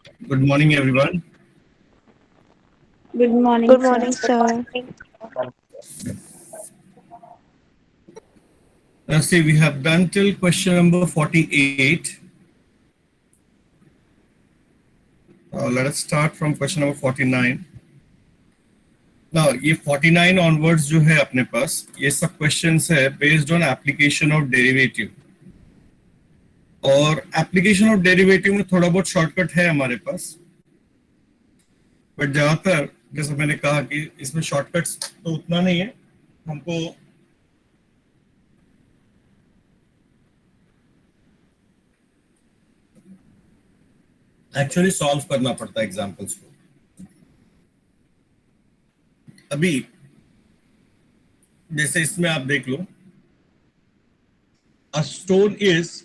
Good morning, everyone. Good morning, Good sir. morning, sir. Let's see, we have done till question number 48. Let us start from question number 49. Now, ये 49 onwards जो है अपने पास ये सब questions है based on application of derivative. और application of derivative में थोड़ा बहुत shortcut है हमारे पास. बट ज्यादातर जैसे मैंने कहा कि इसमें शॉर्टकट्स तो उतना नहीं है, हमको एक्चुअली सॉल्व करना पड़ता है एग्जांपल्स को. अभी जैसे इसमें आप देख लो, a stone is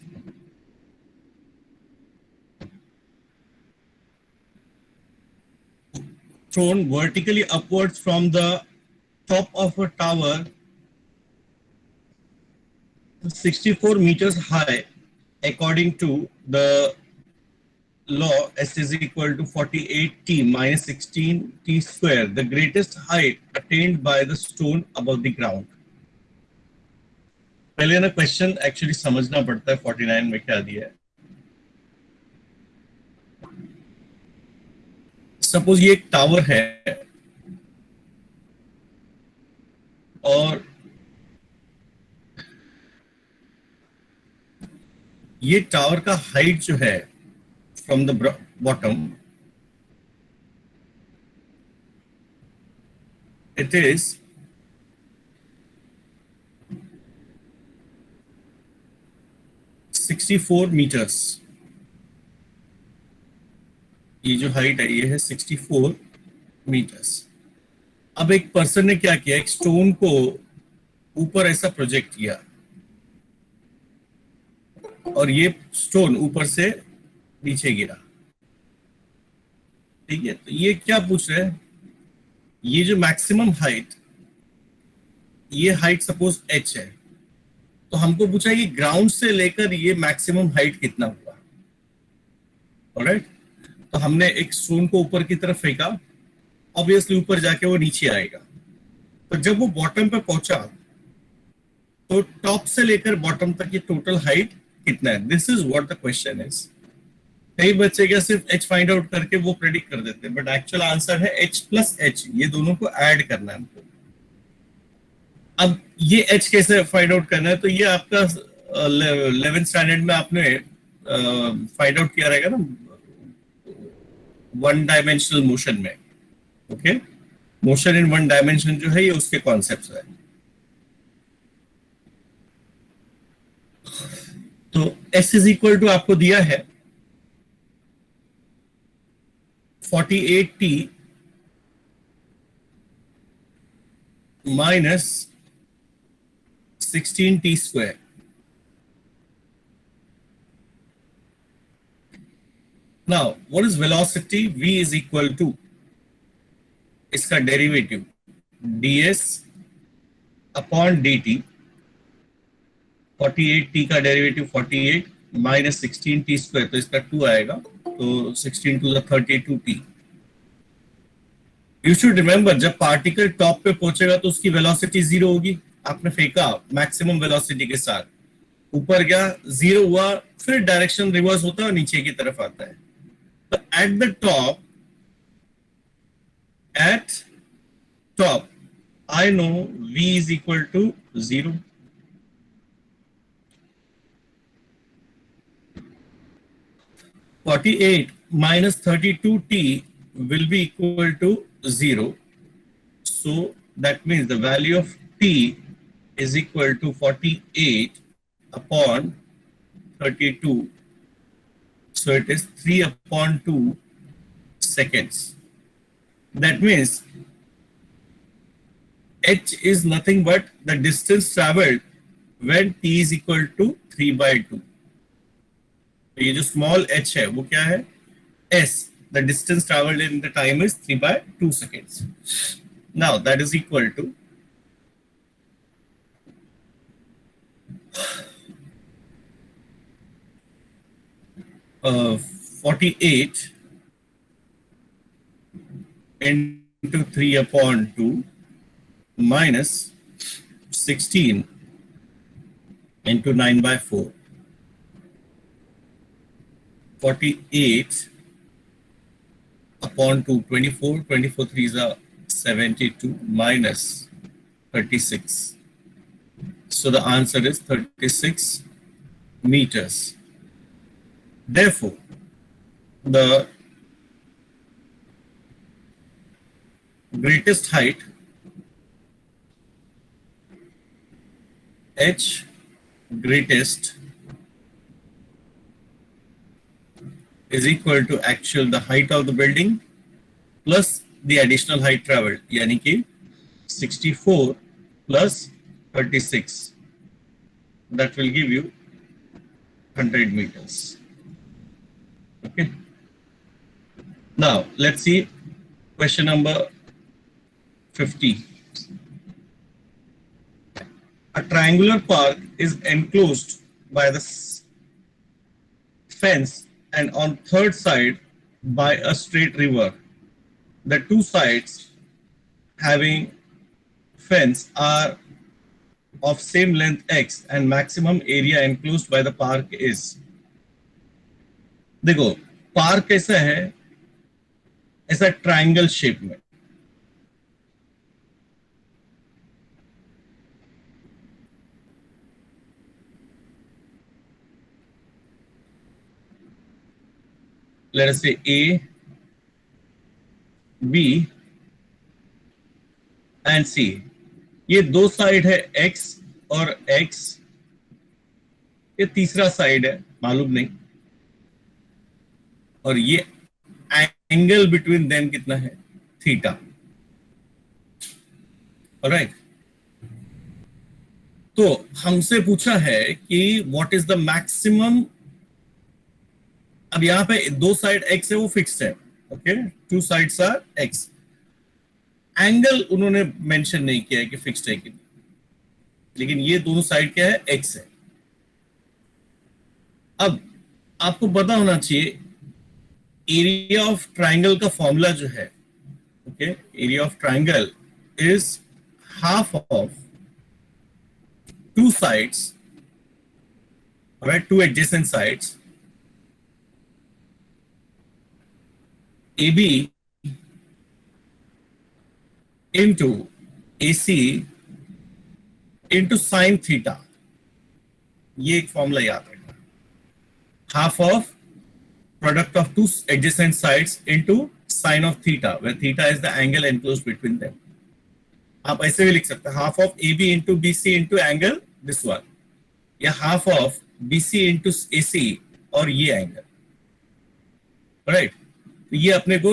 thrown vertically upwards from the top of a tower 64 meters high according to the law S is equal to 48t minus 16t square, the greatest height attained by the stone above the ground. पहले ना question actually समझना पड़ता है 49 में क्या दिया है. Suppose ये एक टावर है और ये टावर का हाइट जो है from the bottom it is 64 meters. ये जो हाइट है ये है 64 meters. अब एक पर्सन ने क्या किया, एक स्टोन को ऊपर ऐसा प्रोजेक्ट किया और ये स्टोन ऊपर से नीचे गिरा. ठीक है, तो ये क्या पूछ रहे हैं, ये जो मैक्सिमम हाइट, ये हाइट सपोज h है, तो हमको पूछा कि ग्राउंड से लेकर ये मैक्सिमम हाइट कितना हुआ. ऑलराइट, तो हमने एक स्टोन को ऊपर की तरफ फेंका, ऑब्वियसली ऊपर जाके वो नीचे आएगा. तो जब वो बॉटम पे पहुंचा तो टॉप से लेकर बॉटम तक की टोटल हाइट कितना है. This is what the question is. कई बच्चे क्या सिर्फ h फाइंड आउट करके वो प्रेडिक्ट कर देते हैं, बट एक्चुअल आंसर है h प्लस h, ये दोनों को ऐड करना है हमको. अब ये h कैसे फाइंड आउट करना है, तो ये आपका 11th स्टैंडर्ड में आपने फाइंड आउट किया रहेगा ना वन डायमेंशनल मोशन में. Okay, motion in one dimension जो है ये उसके कॉन्सेप्ट है. तो s इज इक्वल टू आपको दिया है 48t minus 16t square. Now, what is velocity? V is equal to इसका derivative ds upon dt. 48t का डेरिवेटिव 48 माइनस 16t स्क्वायर, तो इसका 2 आएगा, तो 16 to the 32t. You should remember, जब पार्टिकल टॉप पे पहुंचेगा तो उसकी वेलोसिटी 0 होगी. आपने फेंका मैक्सिमम वेलोसिटी के साथ, ऊपर गया 0 हुआ, फिर डायरेक्शन रिवर्स होता है और नीचे की तरफ आता है. तो at the top, at top, I know v is equal to 0. (48) minus 32t will be equal to 0. So that means the value of t is equal to 48 upon 32. So it is 3 upon 2 seconds. That means h is nothing but the distance traveled when t is equal to 3 by 2. तो ये जो small h है वो क्या है, s, the distance traveled in the time is 3 by 2 seconds. Now that is equal to 48 into 3 upon 2 minus 16 into 9 by 4. 48 upon 2, 24. 24 3s are 72 minus 36. So the answer is 36 meters. Therefore, the greatest height H greatest is equal to actual the height of the building plus the additional height traveled, यानी कि 64 plus 36. That will give you 100 meters. Okay. Now let's see question number 50. A triangular park is enclosed by the fence and on third side by a straight river. The two sides having fence are of same length x and maximum area enclosed by the park is. देखो park कैसा है, ऐसा triangle shape में. Let us say A, B and C. ये दो side है X और X. ये तीसरा साइड है, मालूम नहीं. और ये एंगल बिटवीन देम कितना है, थीटा. ऑलराइट. तो हमसे पूछा है कि व्हाट इज द मैक्सिमम. अब यहां पे दो साइड x है, वो फिक्स्ड है. Okay, two sides are x. Angle उन्होंने मेंशन नहीं किया है कि फिक्स्ड है कि नहीं, लेकिन ये दोनों साइड क्या है, x है. अब आपको पता होना चाहिए एरिया ऑफ ट्राइंगल का फॉर्मूला जो है. Okay, area of triangle is half of two sides, right, two adjacent sides AB into AC into sin theta. ये एक फॉर्मूला याद रखना. Half of product of two adjacent sides into sine of theta, where theta is the angle enclosed between them. आप ऐसे भी लिख सकते हैं, half of AB into BC into angle this one, या half of BC into AC और ये angle. Right. तो ये अपने को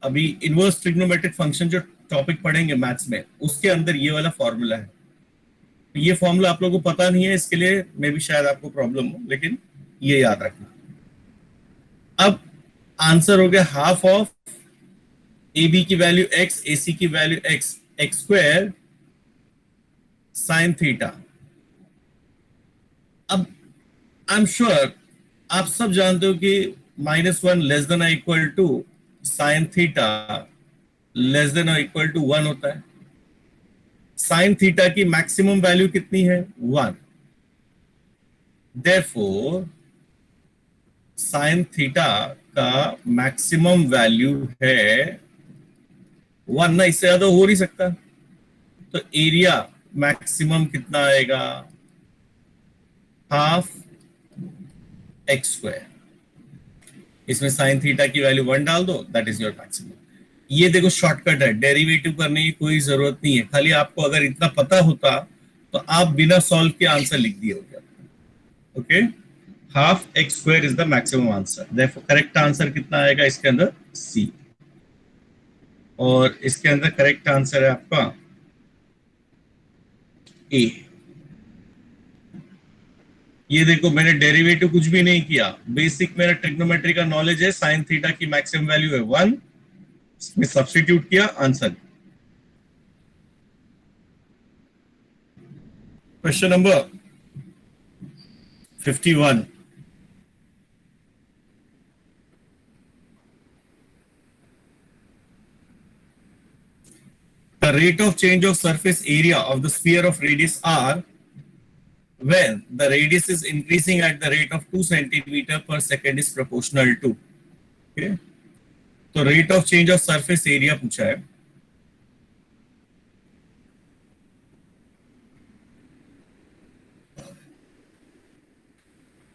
अभी इनवर्स ट्रिग्नोमेट्रिक फंक्शन जो टॉपिक पढ़ेंगे मैथ्स में, उसके अंदर ये वाला फॉर्मूला है. तो ये फॉर्मूला आप लोगों को पता नहीं है, इसके लिए मे भी शायद आपको प्रॉब्लम हो, लेकिन ये याद रखना. अब आंसर हो गया हाफ ऑफ ए बी की वैल्यू x, ए सी की value x, x square sine theta. अब आई एम श्योर आप सब जानते हो कि -1 less than equal to sine theta less than equal to 1 होता है. साइन थीटा की मैक्सिमम वैल्यू कितनी है, 1. देयरफॉर साइन थीटा का मैक्सिमम वैल्यू है 1 ना, इससे ज्यादा हो नहीं सकता. तो एरिया मैक्सिमम कितना आएगा, हाफ एक्स स्क्वायर. इसमें साइन थीटा की वैल्यू 1 डाल दो, दैट इज योर मैक्सिमम. ये देखो शॉर्टकट है, डेरिवेटिव करने की कोई जरूरत नहीं है. खाली आपको अगर इतना पता होता तो आप बिना सॉल्व के आंसर लिख दिए होगे. Okay, half x square is the maximum answer. Therefore correct answer कितना आएगा इसके अंदर, सी. और इसके अंदर करेक्ट आंसर है आपका ए. ये देखो मैंने डेरिवेटिव कुछ भी नहीं किया, बेसिक मेरा ट्रिग्नोमेट्री का नॉलेज है. साइन थीटा की मैक्सिमम वैल्यू है 1, इसमें सब्स्टिट्यूट किया, answer. Question number 51. the rate of change of surface area of the sphere of radius r when the radius is increasing at the rate of 2 centimeter per second is proportional to. Okay, तो rate of change of surface area पूछा है.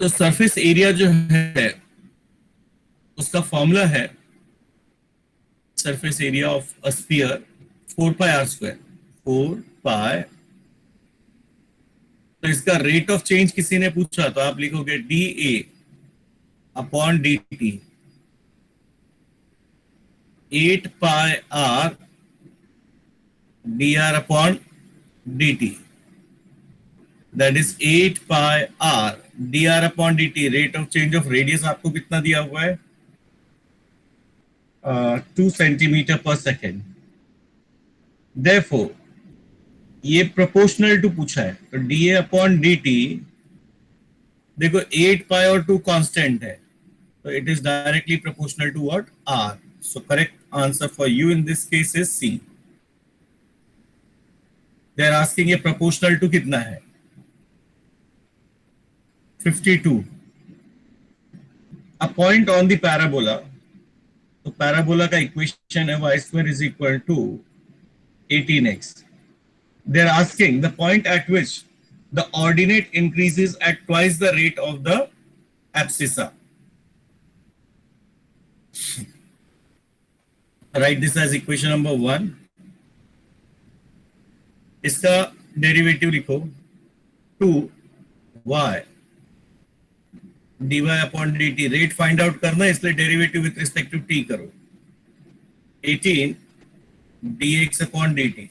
तो surface area जो है उसका formula है surface area of a sphere 4 pi r square. 4 pi. तो इसका रेट ऑफ चेंज किसी ने पूछा तो आप लिखोगे D A upon d T 8 pi R D r upon d T. That is 8 pi r dr upon dt. Rate of change of radius आपको कितना दिया हुआ है? 2 centimeter per second. Therefore, ये proportional to पूछा है तो dA upon dt देखो 8 pi और 2 constant है तो it is directly proportional to what? R. So correct answer for you in this case is C. They are asking ये proportional to कितना है? 52. A point on the parabola. तो parabola का equation है y square is equal to 18x. They are asking the point at which the ordinate increases at twice the rate of the abscissa. Write this as equation number 1. इसका derivative लिखो 2y dy upon dt. Rate find out करना है इसलिए derivative with respect to t करो. 18 dx upon dt.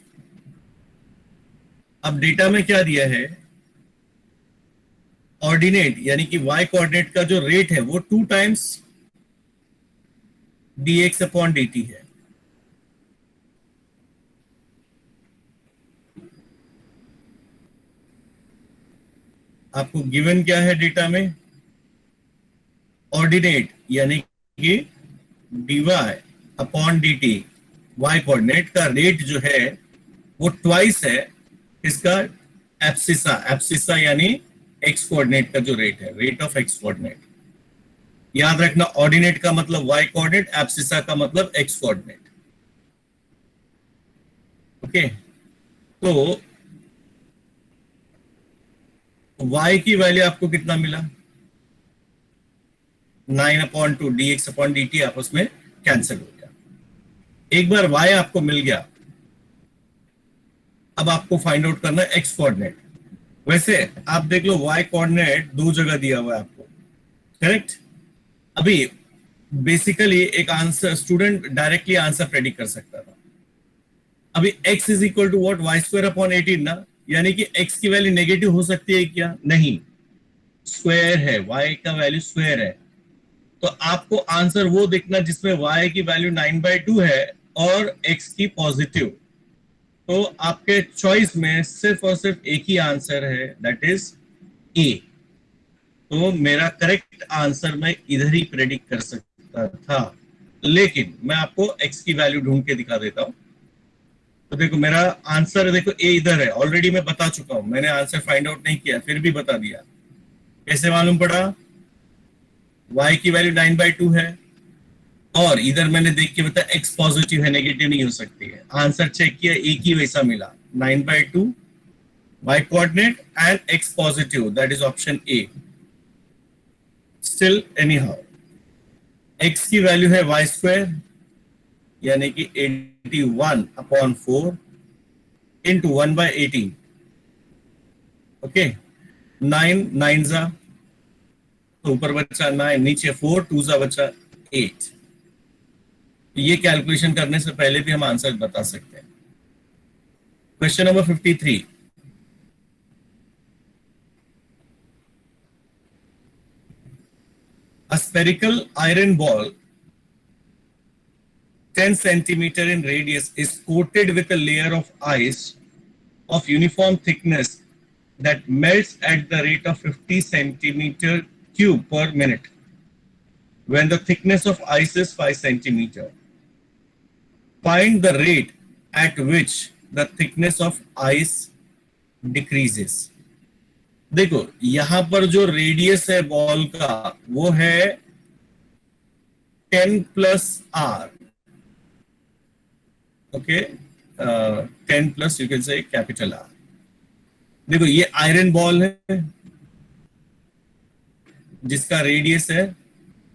अब data में क्या दिया है? ऑर्डिनेट यानी कि y कोऑर्डिनेट का जो रेट है वो 2 टाइम्स dx अपॉन dt है. आपको गिवन क्या है डेटा में? ऑर्डिनेट यानी कि dy upon dt y coordinate का रेट जो है वो ट्वाइस है इसका एब्सिसा. एब्सिसा यानी x कोऑर्डिनेट का जो रेट है, रेट ऑफ x कोऑर्डिनेट. याद रखना ऑर्डिनेट का मतलब y कोऑर्डिनेट, एब्सिसा का मतलब x कोऑर्डिनेट. ओके, तो y की वैल्यू आपको कितना मिला? 9/2 dx अपॉन dt आपस में कैंसिल हो गया. एक बार y आपको मिल गया, अब आपको फाइंड आउट करना है x कोऑर्डिनेट. वैसे आप देख लो y कोऑर्डिनेट 2 जगह दिया हुआ है आपको, करेक्ट. अभी बेसिकली एक answer student directly answer predict कर सकता था. अभी x is equal to what? y square upon 18 ना, यानी कि x की वैल्यू नेगेटिव हो सकती है क्या? नहीं, स्क्वायर है, y का वैल्यू स्क्वायर है. तो आपको आंसर वो देखना जिसमें y की वैल्यू 9/2 है और x की पॉजिटिव. तो आपके चॉइस में सिर्फ और सिर्फ एक ही आंसर है, दैट इज A. तो मेरा करेक्ट आंसर मैं इधर ही प्रेडिक्ट कर सकता था, लेकिन मैं आपको x की वैल्यू ढूंढ के दिखा देता हूं. तो देखो मेरा आंसर देखो A इधर है, ऑलरेडी मैं बता चुका हूं. मैंने आंसर फाइंड आउट नहीं किया फिर भी बता दिया. कैसे मालूम पड़ा? y की वैल्यू 9/2 है और इधर मैंने देख के बताया x पॉजिटिव है, नेगेटिव नहीं हो सकती है. आंसर चेक किया, एक ही वैसा मिला, 9/2 y coordinate and x positive, that is option A. Still any how x की वैल्यू है y स्क्वायर यानी कि 81/4 इंटू 1/18. ओके, 9 9 तो ऊपर बचा 9, नीचे 4, 2 बचा 8. ये कैलकुलेशन करने से पहले भी हम आंसर बता सकते हैं. Question number 53. A spherical iron ball 10 centimeter in radius is coated with a layer of ice of uniform thickness that melts at the rate of 50 centimeter cube per minute when the thickness of ice is 5 centimeter. Find the rate at which the thickness of ice decreases. देखो यहां पर जो radius है ball का वो है 10 plus R. Okay, 10 plus you can say capital R. देखो ये आयरन बॉल है जिसका रेडियस है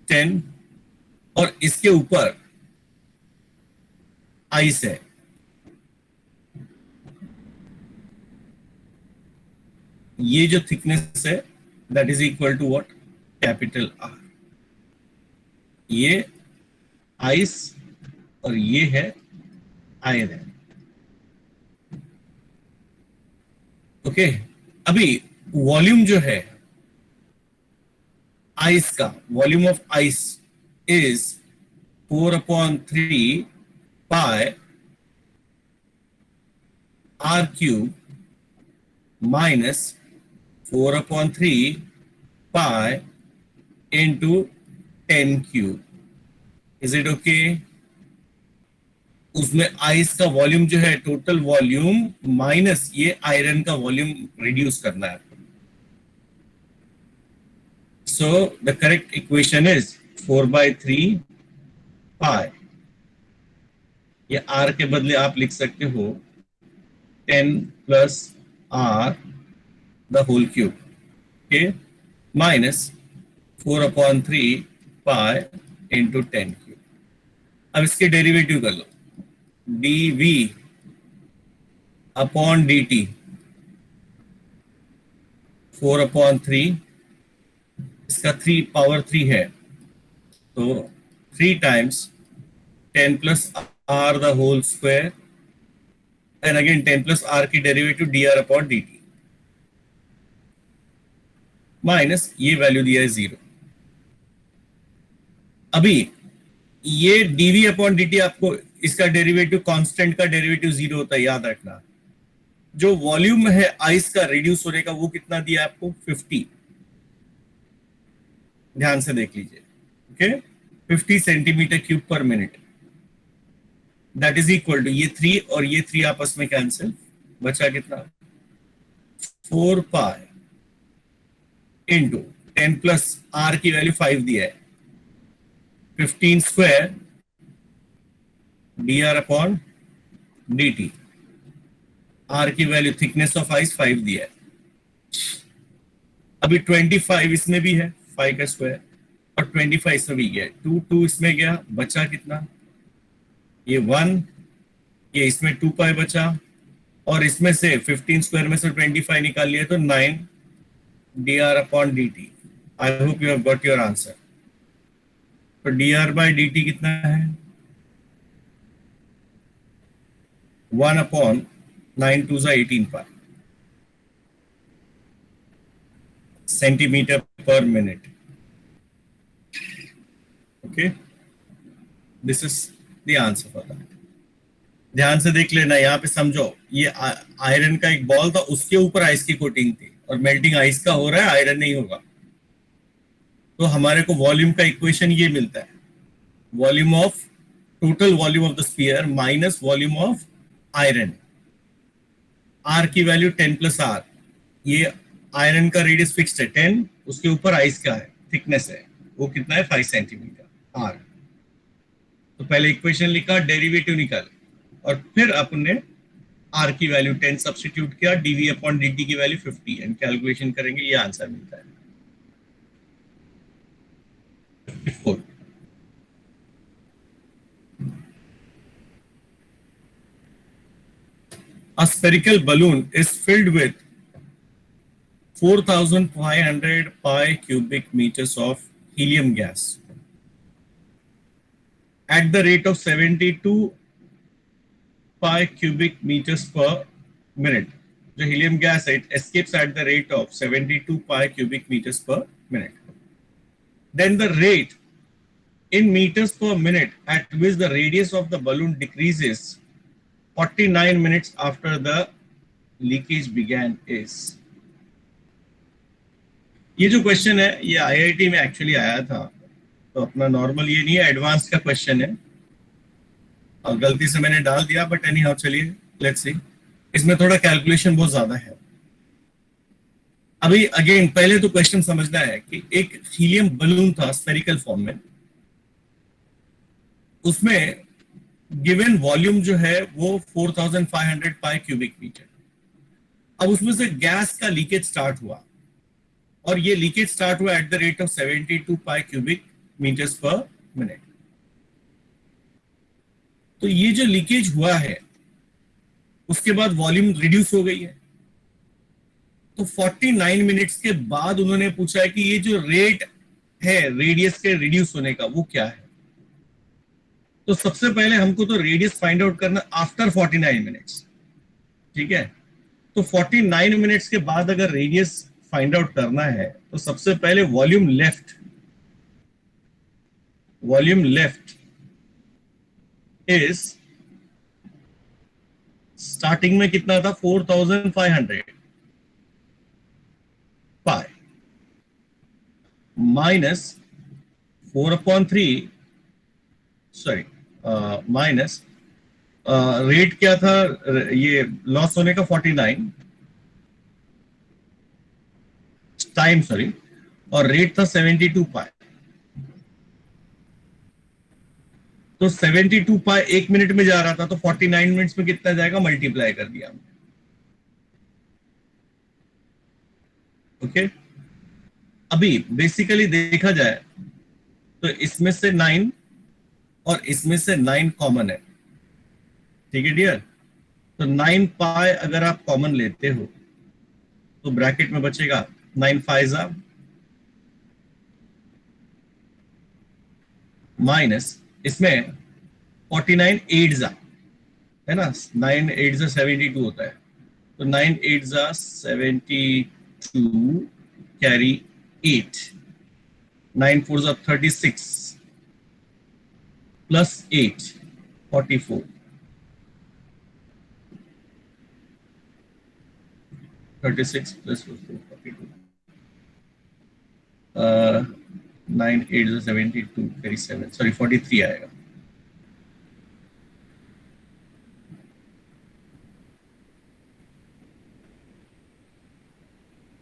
10 और इसके ऊपर आइस है. ये जो थिकनेस है that is equal to what, capital R. ये आइस और ये है आयरन. ओके, अभी वॉल्यूम जो है आइस का, volume of ice is 4/3 pi are cube minus 4/3 pi into 10 cube. Is it okay? उसमें आइस का वॉल्यूम जो है, टोटल वॉल्यूम माइनस ये आयरन का वॉल्यूम रिड्यूस करना है. So the correct equation is 4/3 pi. ये आर के बदले आप लिख सकते हो 10 plus are the whole cube. Okay, minus 4/3 pi into 10 cube. अब इसके डेरिवेटिव कर लो. dv अपॉन dt 4/3, इसका 3 पावर 3 है तो 3 times 10 plus are the whole square and again 10 plus R की derivative dr upon dt minus ये वैल्यू दिया है 0. अभी ये dv अपॉन dt आपको इसका डेरिवेटिव, कांस्टेंट का डेरिवेटिव 0 होता है, याद रखना. जो वॉल्यूम है आइस का रिड्यूस होने का वो कितना दिया आपको, 50. ध्यान से देख लीजिए. Okay, 50 centimetre cube per minute. That is equal to ये 3 और ये 3 आपस में कैंसिल, बचा कितना 4 पाई इंटू 10 प्लस आर की वैल्यू 5 दिया है 15 square dr upon dt. r की वैल्यू थिकनेस ऑफ आइस 5 दिया है. अभी 25 इसमें भी है 5 का स्क्वायर और 25 इसमें भी गया 2 इसमें गया, बचा कितना ये 1, ये इसमें 2 पाई बचा और इसमें से 15 स्क्वायर में से 25 निकाल लिया तो 9 dr upon dt. I hope you have got your answer. तो dr बाय dt कितना है 1 अपॉन 9 2 18 पाई सेंटीमीटर पर minute. Okay, this is the answer for that. ध्यान से देख लेना, यहाँ पे समझो ये आयरन का एक बॉल था, उसके ऊपर आइस की कोटिंग थी और मेल्टिंग आइस का हो रहा है, आयरन नहीं होगा. तो हमारे को वॉल्यूम का इक्वेशन ये मिलता है, volume of, total volume of the sphere minus volume of iron. R की वैल्यू 10 प्लस आर, ये आयरन का रेडियस फिक्स्ड है 10, उसके ऊपर आइस का है थिकनेस है वो कितना है 5 सेंटीमीटर आर. तो पहले इक्वेशन लिखा, डेरिवेटिव निकाल और फिर अपने आर की वैल्यू 10 सब्स्टिट्यूट किया, dv अपॉन dt की वैल्यू 50 एंड कैलकुलेशन करेंगे, ये आंसर मिलता है 54. A spherical balloon is filled with 4,500 pi cubic meters of helium gas at the rate of 72 pi cubic meters per minute. The helium gas escapes at the rate of 72 pi cubic meters per minute. Then the rate in meters per minute at which the radius of the balloon decreases 49 minutes after the leakage began is. ये जो question है ये IIT में actually आया था, तो अपना normal ये नहीं है, एडवांस का क्वेश्चन है. और गलती से मैंने डाल दिया, बट एनी हाउ चलिए लेट्स सी। इसमें थोड़ा कैलकुलेशन बहुत ज्यादा है। अभी अगेन पहले तो क्वेश्चन समझना है कि एक हीलियम बलून था स्फेरिकल फॉर्म में, उसमें गिवन वॉल्यूम जो है वो 4500 पाई क्यूबिक मीटर। अब उसमें से गैस का लीकेज स्टार्ट हुआ, और ये लीकेज स्टार्ट हुआ at the rate of 72 pi cubic metres per minute. तो ये जो लीकेज हुआ है उसके बाद वॉल्यूम रिड्यूस हो गई है। तो 49 मिनट्स के बाद उन्होंने पूछा है कि ये जो रेट है रेडियस के रिड्यूस होने का वो क्या है। तो सबसे पहले हमको तो रेडियस फाइंड आउट करना आफ्टर 49 मिनट्स, ठीक है। तो 49 मिनट्स के बाद अगर रेडियस फाइंड आउट करना है तो सबसे पहले वॉल्यूम लेफ्ट इज, स्टार्टिंग में कितना था 4500 pi minus 4/3, sorry minus rate क्या था ये लॉस होने का 49 टाइम, सॉरी, और रेट था 72 पाई। तो 72 पाई एक मिनट में जा रहा था, तो 49 मिनट्स में कितना जाएगा मल्टीप्लाई कर दिया हमने। ओके, अभी बेसिकली देखा जाए तो इसमें से 9 और इसमें से 9 कॉमन है, ठीक है डियर। तो 9 पाई अगर आप कॉमन लेते हो तो ब्रैकेट में बचेगा 9 5 माइनस इसमें 49 8 है ना, 9 8 72 होता है। तो 9 8 72 carry 8, 9 4 36 plus 8 44, 36 plus 42, 9 8 72 carry 7, sorry 43 आएगा।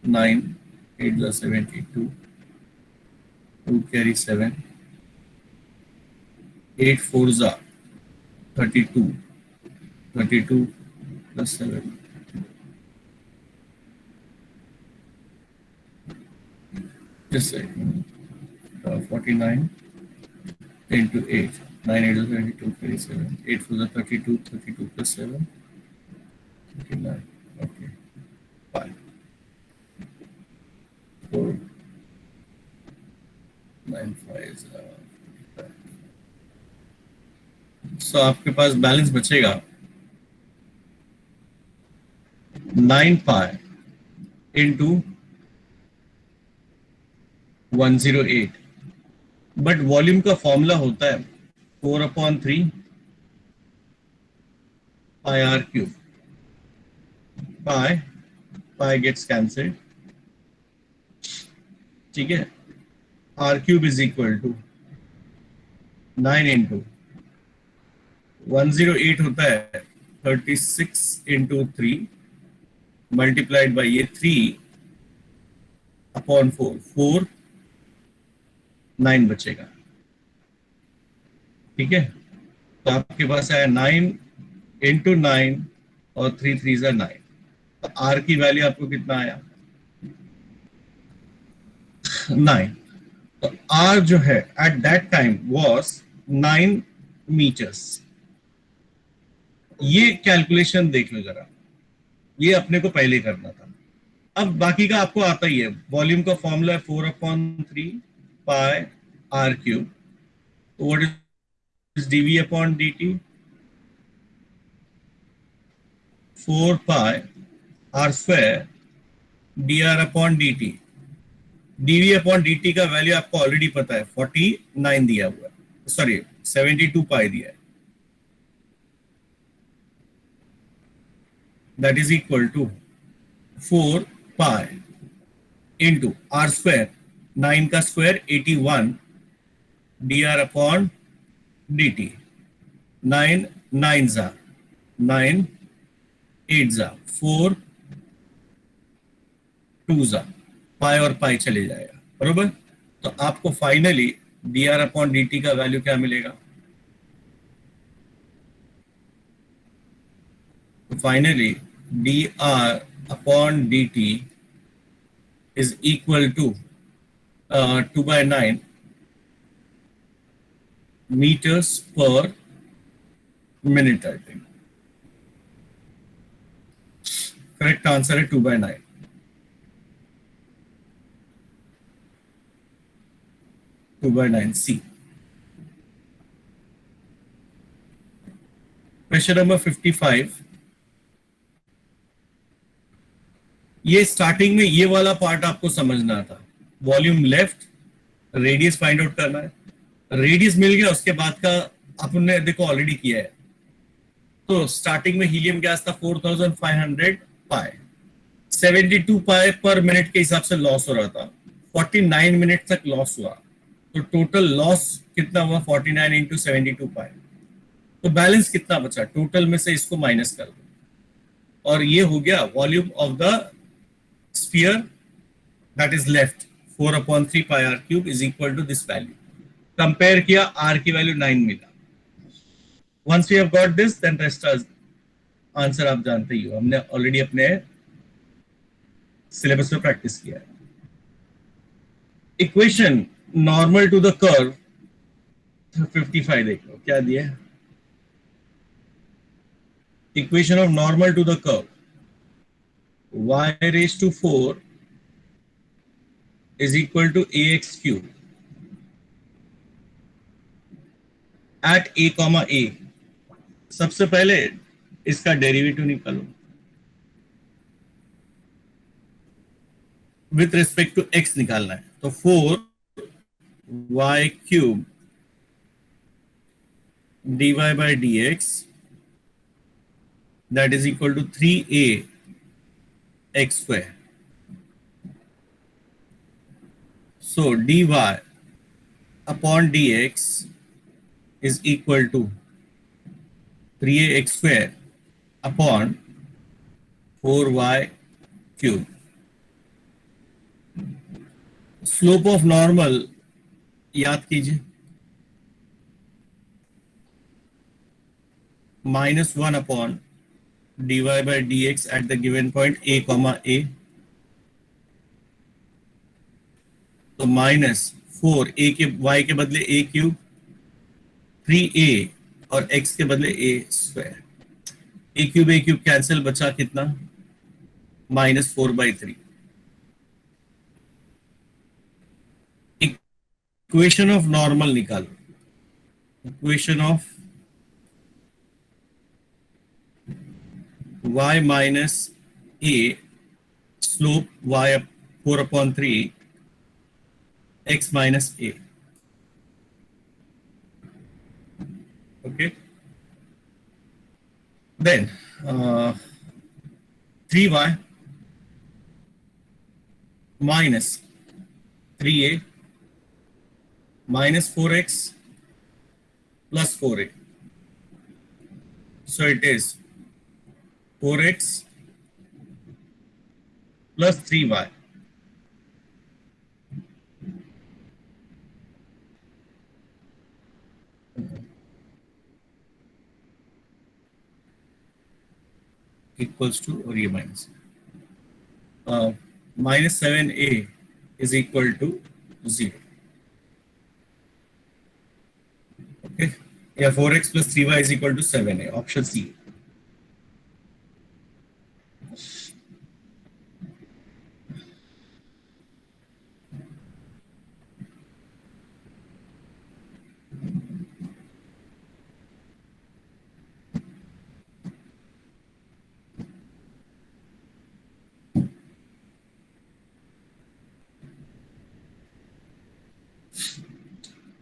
Nine 8 72, 2 carry 7, 8 4 32, 32 plus 7, just say 49 into 8, 9 8 72 carry 7, 8 4 32, 32 plus 7, 59, okay, 5 4 9 5 सो आपके पास बैलेंस बचेगा 9 पाई इंटू 108, बट वॉल्यूम का फॉर्मूला होता है 4/3 pi are cube. Pi gets cancelled, ठीक है। R cube is equal to 9 into 108 होता है 36 इंटू 3 मल्टीप्लाइड बाई ये 3/4 9 बचेगा, ठीक है। तो आपके पास आया 9 इंटू 9 और 3 3 9। तो आर की वैल्यू आपको कितना आया 9। तो आर जो है at that time was 9 metres. ये कैलकुलेशन देख लो जरा, ये अपने को पहले करना था। अब बाकी का आपको आता ही है, वॉल्यूम का फॉर्मूला है 4/3 पाई आर क्यूब। तो what is dv upon d t, 4 pi r square d r upon d t. Dv upon d t का वैल्यू आपको ऑलरेडी पता है 49 दिया हुआ है, सॉरी 72 पाई दिया है। That is equal to 4 pi into r square, 9 का स्क्वायर 81 dr upon dt। 9 9 जा 9 8 जा 4 2 जा पाई और पाई चले जाएगा, बरोबर। तो आपको फाइनली dr अपॉन dt का वैल्यू क्या मिलेगा? तो finally dr upon dt is equal to 2/9 meters per minute, I think. Correct answer है 2/9। 2/9 C। Question number 55। ये स्टार्टिंग में ये वाला पार्ट आपको समझना था, volume left, radius find out करना है। रेडियस मिल गया, उसके बाद का अपन ने देखो ऑलरेडी किया है। तो स्टार्टिंग में हीलियम गैस था 4500 पाई, 72 पाई पर मिनट के हिसाब से लॉस हो रहा था, 49 मिनट तक लॉस हुआ। तो टोटल लॉस कितना हुआ? 49 इंटू 72 पाई। तो बैलेंस कितना बचा? टोटल में से इसको माइनस कर दो और ये हो गया volume of the sphere that is left, 4/3 pi are cube is equal to this value. Compare किया, आर की वैल्यू 9 मिला। Once we have got this then rest answer आप जानते ही हो, हमने ऑलरेडी अपने सिलेबस में प्रैक्टिस किया है। Equation normal to the curve 55 देख लो क्या दिया है। Equation of normal to the curve y raised to 4 is equal to ax cube at a comma a। सबसे पहले इसका डेरिवेटिव निकालो विथ रिस्पेक्ट टू x निकालना है। तो 4y cube dy by dx that is equal to 3a x square. So dy upon dx is equal to 3a x square upon 4y cube. Slope of normal याद कीजिए, -1 upon dy by dx at the given point a comma a। तो -4 a के y के बदले a cube, 3a और x के बदले a square. a cube cancel, बचा कितना? -4/3। इक्वेशन ऑफ नॉर्मल निकालो। Equation of y minus a slope y 4/3 x minus a। Okay, then 3y minus 3a minus 4x plus 4a, so it is 4x plus 3y equals to, or ये minus minus 7a is equal to 0। Okay, या 4x plus 3y is equal to 7a, option C।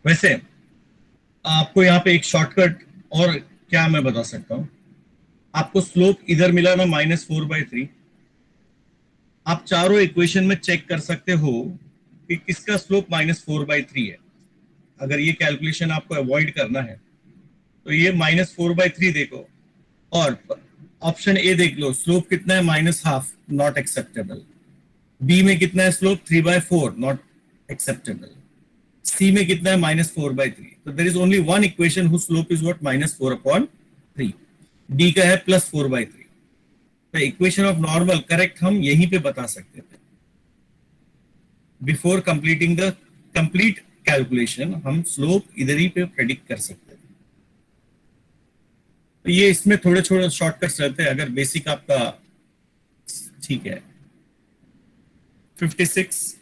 वैसे आपको यहाँ पे एक shortcut और क्या मैं बता सकता हूं, आपको स्लोप इधर मिला ना -4/3, आप चारों इक्वेशन में चेक कर सकते हो कि किसका स्लोप -4/3 है। अगर ये कैलकुलेशन आपको अवॉइड करना है तो ये -4/3 देखो, और ऑप्शन ए देख लो, स्लोप कितना है -1/2, नॉट एक्सेप्टेबल। बी में कितना है स्लोप, 3/4, नॉट एक्सेप्टेबल। सी में कितना है -4/3। तो there is only one equation who slope is what, -4/3। D का है +4/3। तो इक्वेशन ऑफ नॉर्मल करेक्ट हम यहीं पे बता सकते थे। Before completing the complete calculation हम स्लोप इधर ही पे प्रेडिक्ट कर सकते थे। तो ये इसमें थोड़े थोड़े शॉर्टकट्स रहते हैं अगर बेसिक आपका ठीक है। 56,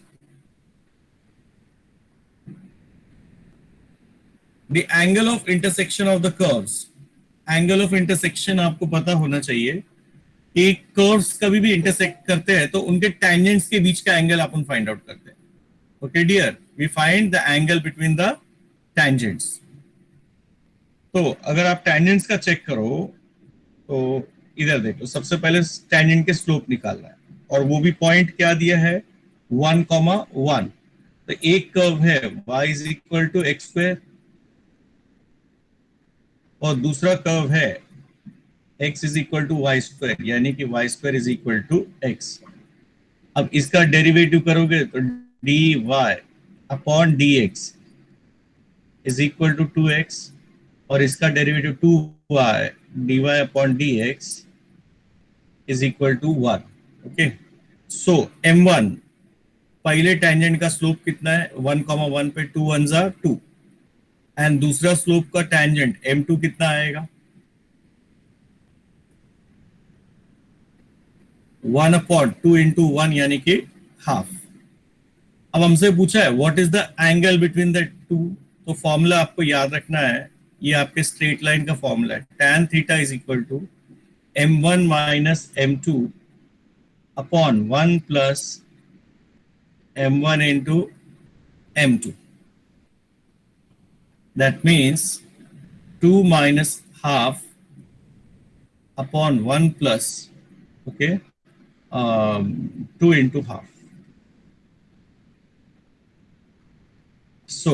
the angle of intersection of the curves. Angle of intersection आपको पता होना चाहिए कि कर्व्स कभी भी इंटरसेक्ट करते हैं तो उनके टैंजेंट्स के बीच का एंगल अपन फाइंड आउट करते हैं। Okay dear, we find the angle between the tangents. तो अगर आप टैंजेंट्स का चेक करो तो इधर देखो, सबसे पहले टैंजेंट के स्लोप निकालना है, और वो भी पॉइंट क्या दिया है, 1,1। तो एक कर्व है y = x², और दूसरा कर्व है x = y², यानी कि y² = x। अब इसका डेरिवेटिव करोगे तो dy/dx = 2x, और इसका डेरिवेटिव 2y dy/dx = 1। ओके, सो m1 पहले टेंजेंट का स्लोप कितना है, 1,1 पे 2 1 जा 2, एंड दूसरा स्लोप का टेंजेंट m2 कितना आएगा, 1/2 × 1 यानी कि हाफ। अब हमसे पूछा है what is the angle between the two. तो फॉर्मूला आपको याद रखना है, ये आपके स्ट्रेट लाइन का फॉर्मूला है, tan theta = m1 - m2 upon 1 + m1 × m2। That means 2 - half upon 1 plus, okay, 2 × half. So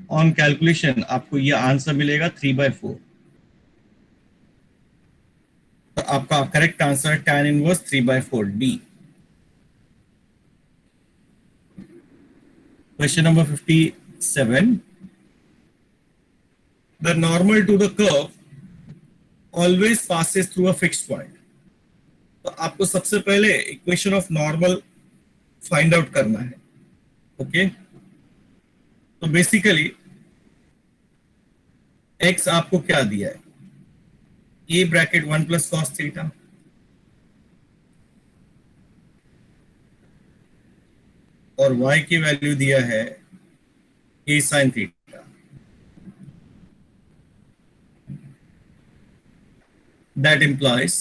on calculation आपको ये आंसर मिलेगा 3/4। तो आपका correct answer tan inverse 3/4 D. Question number 57. The normal to the curve always passes through a fixed point. तो आपको सबसे पहले equation of normal find out करना है। ओके, तो बेसिकली x आपको क्या दिया है, a(1 + cos थीटा), और y की वैल्यू दिया है a sin theta. That implies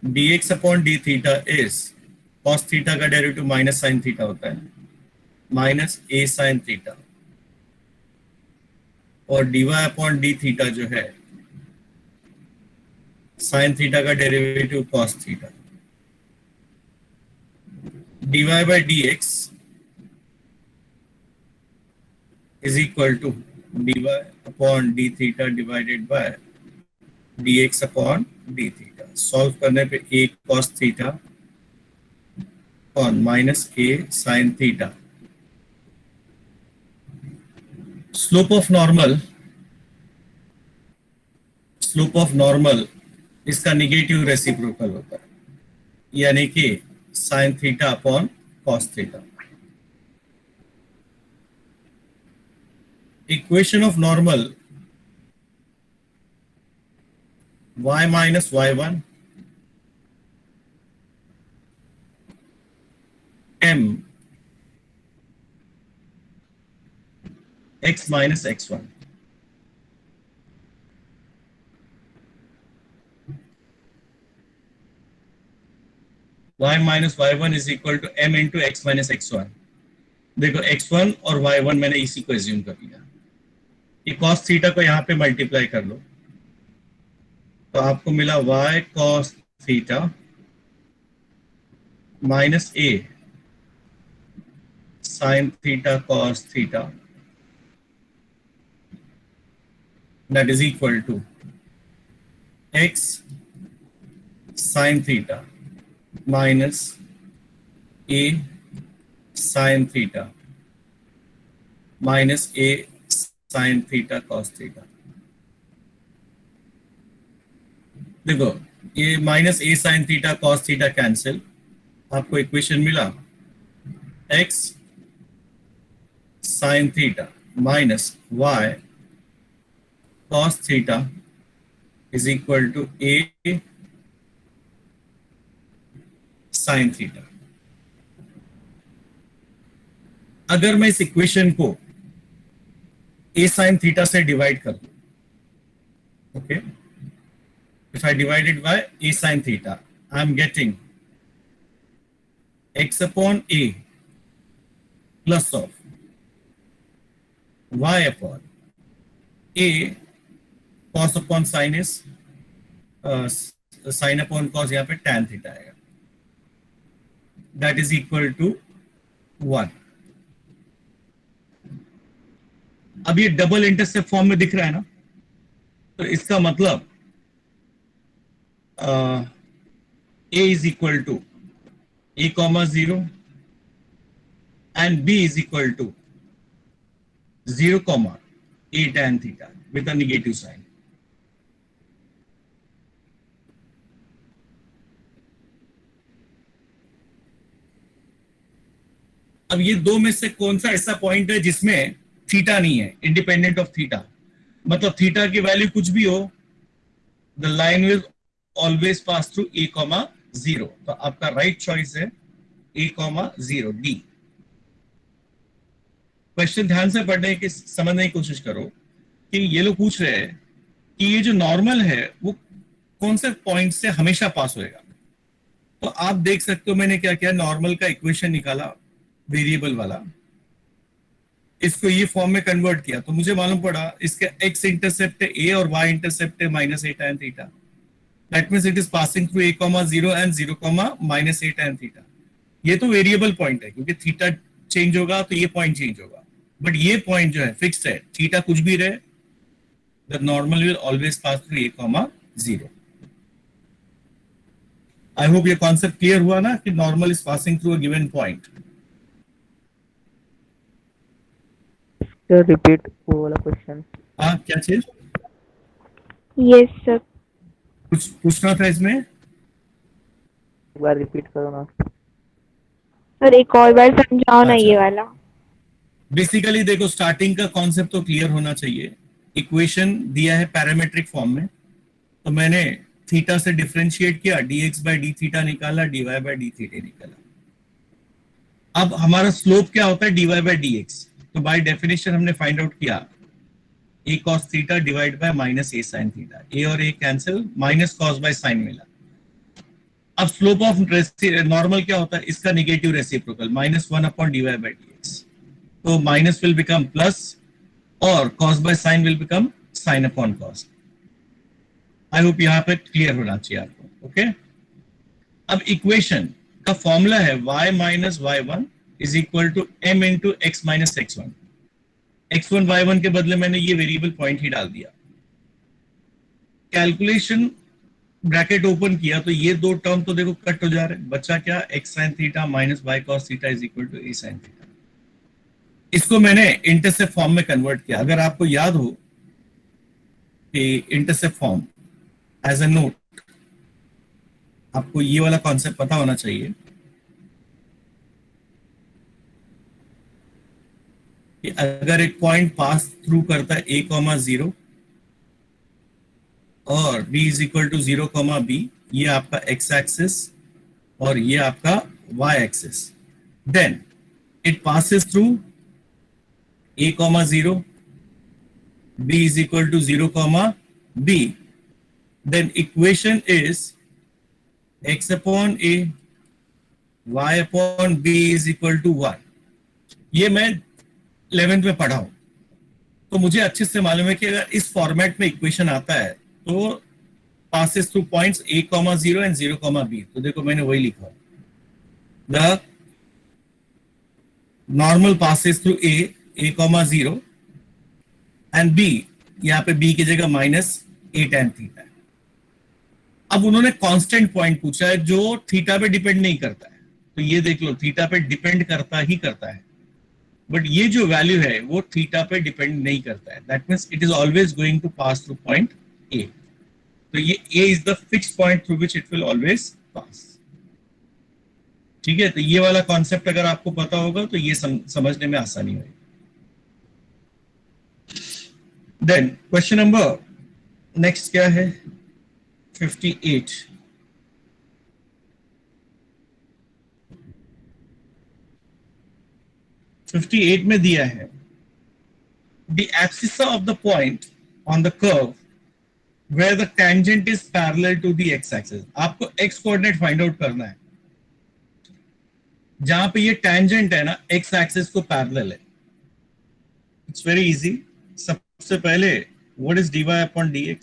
dx/d theta is cos theta का डेरिवेटिव माइनस साइन थीटा होता है, माइनस a sin थीटा, और dy/d थीटा जो है साइन थीटा का derivative cos theta. dy/dx = dy/d theta divided by dx/d theta. Solve करने पे a cos theta और minus a sin theta. Slope of normal इसका निगेटिव रेसिप्रोकल होता है, यानी कि sin theta upon cos theta. Equation of normal y - y1 m x - x1। y - y1 = m × x - x1। देखो x1 और y1 मैंने इसी को एज्यूम कर लिया, ये cos थीटा को यहाँ पे मल्टीप्लाई कर लो तो आपको मिला y cos theta minus a sin theta cos theta that is equal to x sin theta minus a sin theta minus a sin theta cos theta. देखो ये minus A sine theta cos theta cancel, आपको equation मिला x sin theta minus y cos theta is equal to a sin theta. अगर मैं इस equation को a sin theta से divide कर दूं, okay, if I divide it by a sin theta, I am getting x upon a plus of y upon a cos upon sin is sin upon cos, यहाँ पे tan theta आएगा, that is equal to 1. अब ये double intercept form में दिख रहा है ना, तो इसका मतलब a is equal to a comma 0 and b is equal to 0 comma a tan theta with a negative sign. अब ये दो में से कौन सा ऐसा पॉइंट है जिसमें थीटा नहीं है, इंडिपेंडेंट ऑफ थीटा, मतलब थीटा की वैल्यू कुछ भी हो, the line will always pass through a comma 0. तो आपका राइट चॉइस है a कॉमा 0 डी. क्वेश्चन ध्यान से पढ़ने की समझने की कोशिश करो कि ये लोग पूछ रहे हैं कि ये जो नॉर्मल है वो कौन से पॉइंट से हमेशा पास होएगा. तो आप देख सकते हो मैंने क्या किया, नॉर्मल का इक्वेशन निकाला वेरिएबल वाला, इसको ये फॉर्म में कन्वर्ट किया, तो मुझे मालूम पड़ा इसके x इंटरसेप्ट है a और y इंटरसेप्ट है minus a tan theta. That means it is passing through a comma 0 and 0 comma minus a tan theta. ये तो वेरिएबल पॉइंट है क्योंकि थीटा चेंज होगा तो ये पॉइंट चेंज होगा, बट ये पॉइंट जो है फिक्स्ड है, थीटा कुछ भी रहे, the normal will always pass through a comma 0. I hope ये कॉन्सेप्ट क्लियर हुआ ना कि normal is passing through a given point. Sir repeat वो वाला क्वेश्चन. हाँ क्या चीज? Yes sir. कुछ पूछना था इसमें? एक बार रिपीट करो ना सर, एक और बार समझाओ ना ये वाला. बेसिकली देखो स्टार्टिंग का कॉन्सेप्ट तो क्लियर होना चाहिए. इक्वेशन दिया है पैरामेट्रिक फॉर्म में, तो मैंने थीटा से डिफरेंशिएट किया, dx बाय डी थीटा निकाला, dy बाय डी थीटा निकाला. अब हमारा स्लोप क्या होता है, dy बाय dx. तो बाय डेफिनेशन हमने फाइंड आउट किया a cos theta divide by minus a sin theta. a और a cancel, minus cos by sin मिला. अब स्लोप ऑफ नॉर्मल क्या होता है, इसका negative reciprocal minus 1 upon dy by dx. तो माइनस विल बिकम प्लस और cos by sin will become sin upon cos. I hope यहाँ पे क्लियर होना चाहिए आपको. ओके, अब इक्वेशन का फॉर्मूला है y minus y1 is equal to m into x minus x1. x1 y1 के बदले मैंने ये वेरिएबल पॉइंट ही डाल दिया. कैलकुलेशन ब्रैकेट ओपन किया तो ये दो टर्म तो देखो कट हो जा रहे हैं, बचा क्या, x sin theta minus y cos theta is equal to a sin theta. इसको मैंने इंटरसेप्ट फॉर्म में कन्वर्ट किया. अगर आपको याद हो कि intercept form as a note, आपको ये वाला कॉन्सेप्ट पता होना चाहिए कि अगर एक पॉइंट पास थ्रू करता है a कॉमा 0 और b is equal to 0 comma b, ये आपका x एक्सिस और ये आपका y axis, then it passes through a comma 0, b is equal to 0 comma b, then equation is x upon a, y upon b is equal to 1. ये मैं 11th में पढ़ा हूं, तो मुझे अच्छे से मालूम है कि अगर इस फॉर्मेट में इक्वेशन आता है तो passes through points a, 0 and 0, b. तो देखो मैंने वही लिखा, the normal passes through a, 0 and b यहाँ पे b की जगह माइनस a tan थीटा है। अब उन्होंने कांस्टेंट पॉइंट पूछा है जो थीटा पे डिपेंड नहीं करता है, तो ये देख लो थीटा पे डिपेंड करता है, बट ये जो वैल्यू है वो थीटा पे डिपेंड नहीं करता है। That means it is always going to pass through point A. तो ये A is the fix point through which it will always pass. ठीक है, तो ये वाला कॉन्सेप्ट अगर आपको पता होगा तो ये समझने में आसानी होगी। देन क्वेश्चन नंबर नेक्स्ट क्या है, 58। में दिया है the abscissa of the point on the curve where the tangent is parallel to the x-axis। आपको x कोऑर्डिनेट फाइंड आउट करना है जहां पे ये tangent है ना x एक्सिस को पैरेलल है। It's very easy. सबसे पहले what is dy upon dx,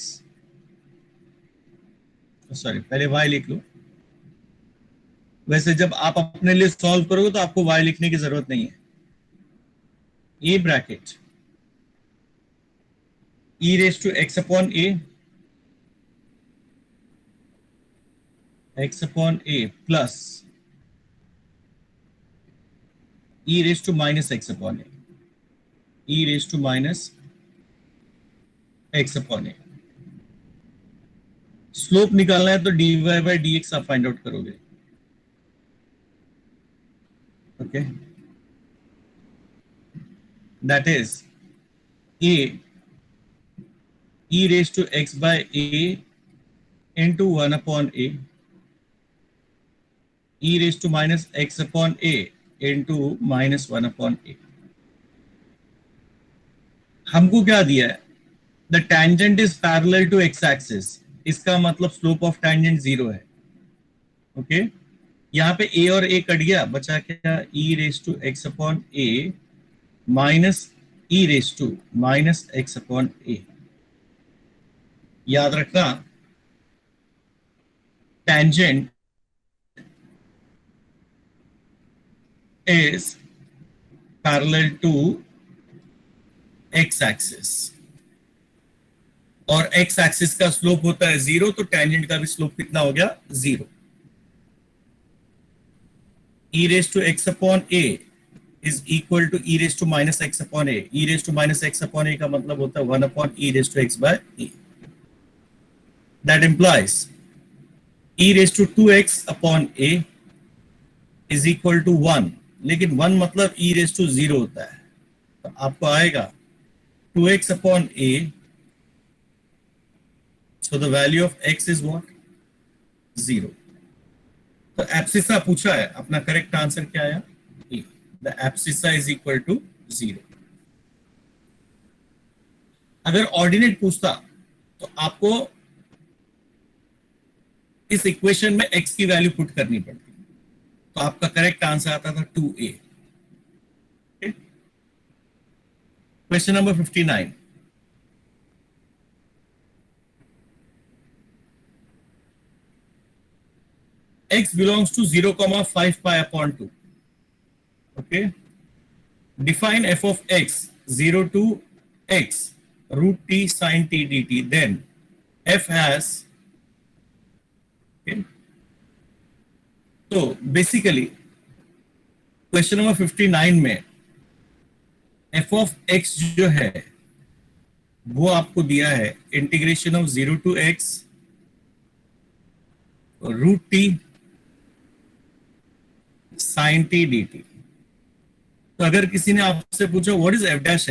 sorry पहले y लिख लो। वैसे जब आप अपने लिए सॉल्व करोगे तो आपको y लिखने की जरूरत नहीं है। a bracket e raised to x upon a plus e raised to minus x upon a, e raised to minus x upon a। Slope निकालना है तो dy by dx आप फाइंड आउट करोगे। Okay, that is a e raised to x by a into 1 upon a, e raised to minus x upon a into minus 1 upon a। हमको क्या दिया है, the tangent is parallel to x axis, इसका मतलब slope of tangent 0 है। Okay, यहाँ पे a और a कट गया, बचा क्या, e raised to x upon a minus e raised to minus x upon a। याद रखना tangent is parallel to x axis और x axis का स्लोप होता है 0, तो tangent का भी स्लोप कितना हो गया, 0। e raised to x upon a is equal to e raised to minus x upon a। e raised to minus x upon a का मतलब होता है 1 upon e raised to x by a। That implies e raised to 2x upon a is equal to 1, लेकिन 1 मतलब e raised to 0 होता है, तो आपको आएगा 2x upon a। So the value of x is what, 0। तो abscissa पूछा है, अपना करेक्ट आंसर क्या आया, a। The abscissa is equal to 0। अगर ऑर्डिनेट पूछता तो आपको इस इक्वेशन में x की वैल्यू पुट करनी पड़ती, तो आपका करेक्ट आंसर आता था 2a। Question number 59। x belongs to 0,5 pi upon 2। okay, define f of x 0 to x root t sin t dt, then f has, okay, तो बेसिकली क्वेश्चन नंबर 59 में f of x जो है वो आपको दिया है integration of 0 to x root t sine t d t. तो अगर किसी ने आपसे पूछा what is f dash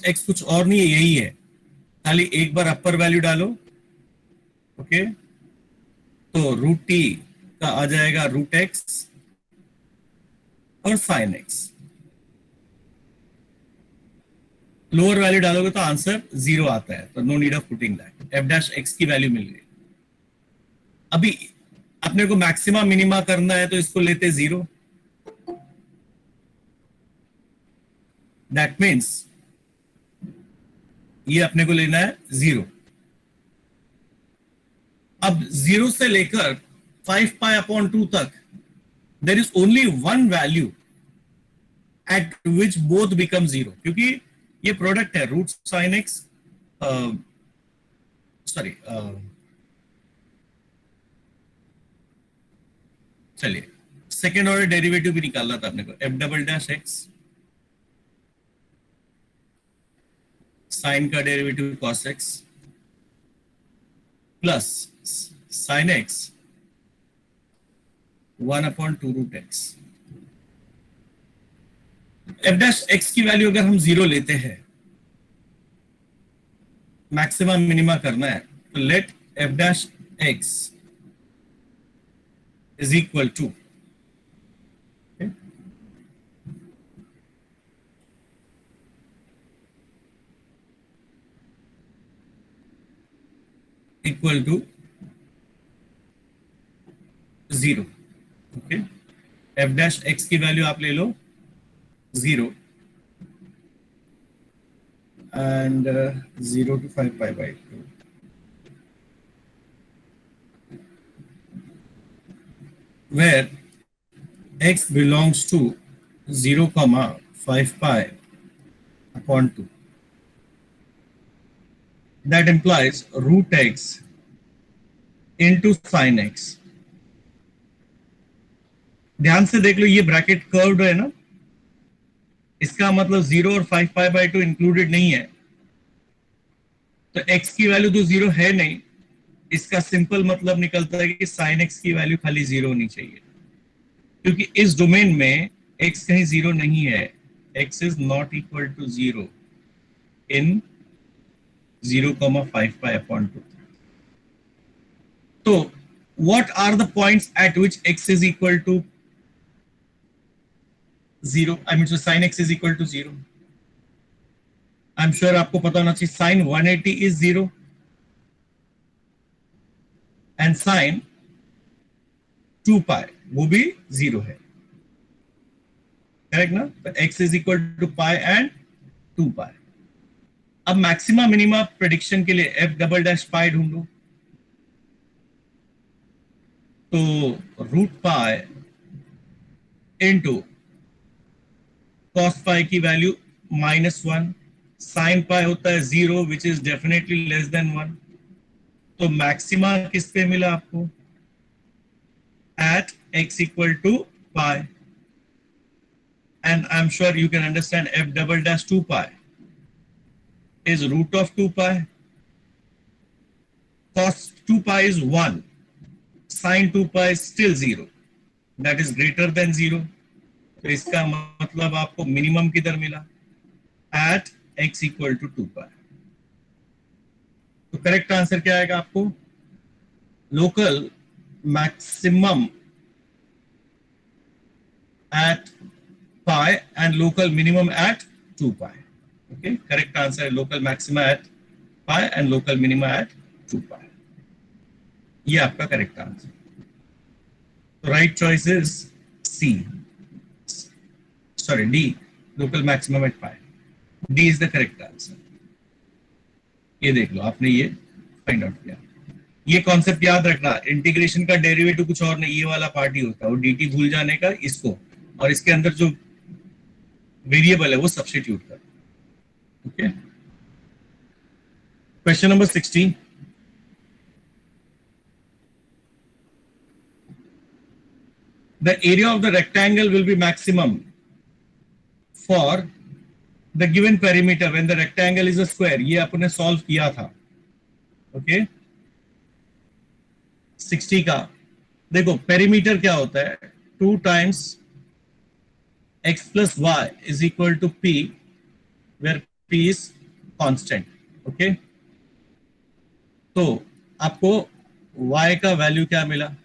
x कुछ और नहीं है, यही है, खाली एक बार अपर वैल्यू डालो। ओके, तो रूट टी का आ जाएगा रूट एक्स और साइन एक्स। लोअर वैल्यू डालोगे तो आंसर 0 आता है, तो no need of putting that. F dash x की वैल्यू मिल गई। अभी अपने को मैक्सिमा मिनिमा करना है तो इसको लेते 0। दैट मीन्स ये अपने को लेना है 0। अब 0 से लेकर 5 पाई अपॉन 2 तक there is only one value at which both become 0, क्योंकि ये प्रोडक्ट है रूट साइन एक्स, सॉरी चलिए सेकेंड ऑर्डर डेरिवेटिव भी निकालना था अपने को, F double dash X sine का derivative cos X plus sine X 1/2 root X. F dash x की वैल्यू अगर हम 0 लेते हैं, मैक्सिमम मिनिमा करना है, तो let f dash x is equal to equal to 0। Okay, f dash x की वैल्यू आप ले लो 0 and 0 to 5 pi by 2, where x belongs to 0 comma 5 pi upon 2. That implies root x into sin x. ध्यान से देख लो, ये bracket curved है ना, इसका मतलब 0 और 5 पाई बाय 2 इंक्लूडेड नहीं है, तो x की वैल्यू तो 0 है नहीं। इसका सिंपल मतलब निकलता है कि sin x की वैल्यू खाली 0 होनी चाहिए, क्योंकि इस डोमेन में x कहीं 0 नहीं है। x is not equal to 0 in 0,5 pi upon 2। तो what are the points at which x is equal to 0? I mean, so sin x is equal to 0. I'm sure आपको पता होना चाहिए sin 180 is 0 and sin 2 pi वो भी 0 है, correct ना? तो x is equal to pi and 2 pi। अब मैक्सिमा मिनिमा प्रेडिक्शन के लिए f डबल डैश पाई ढूंढो, तो root pi into cos pi की वैल्यू -1, साइन पाई होता है 0 which is definitely less than 1। तो मैक्सिमा किस पे मिला आपको? At x equal to pi, and I am sure you can understand f double dash 2 pi is root of 2 pi, cos 2 pi is 1, sin 2 pi is still 0, that is greater than 0। तो इसका मतलब आपको minimum किधर मिला? at x equal to 2 pi। तो correct answer क्या आएगा आपको? Local maximum at pi and local minimum at 2 pi। Okay, correct answer है local maxima at pi and local minima at 2 pi। ये आपका करेक्ट आंसर। तो right choice is c, sorry d, local maximum at pi. D is the correct answer. ये देख लो, आपने ये find out किया। ये कॉन्सेप्ट याद रखना, इंटीग्रेशन का डेरिवेटिव कुछ और नहीं, ये वाला पार्ट ही होता है, और dt भूल जाने का इसको, और इसके अंदर जो वेरिएबल है वो सब्स्टिट्यूट कर। Okay, question number 16। The area of the rectangle will be maximum for the given perimeter when the rectangle is a square। ये अपने सॉल्व किया था। ओके, 60 का देखो, पेरीमीटर क्या होता है? 2 times x plus y is equal to p, where p is constant। Okay, तो आपको y का वैल्यू क्या मिला?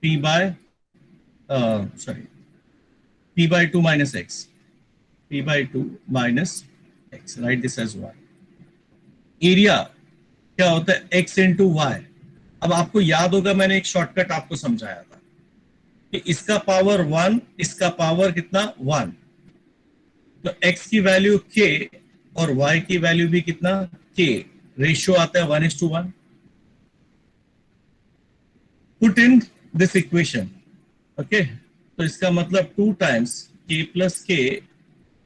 p by p by 2 minus x, p by 2 minus x, write this as y। Area क्या होता है? x into y। अब आपको याद होगा, मैंने एक शॉर्टकट आपको समझाया था कि इसका पावर 1, इसका पावर कितना? 1। तो x की वैल्यू k और y की वैल्यू भी कितना? k। रेशियो आता है 1:1। Put in this equation. Okay, तो इसका मतलब 2 times k plus k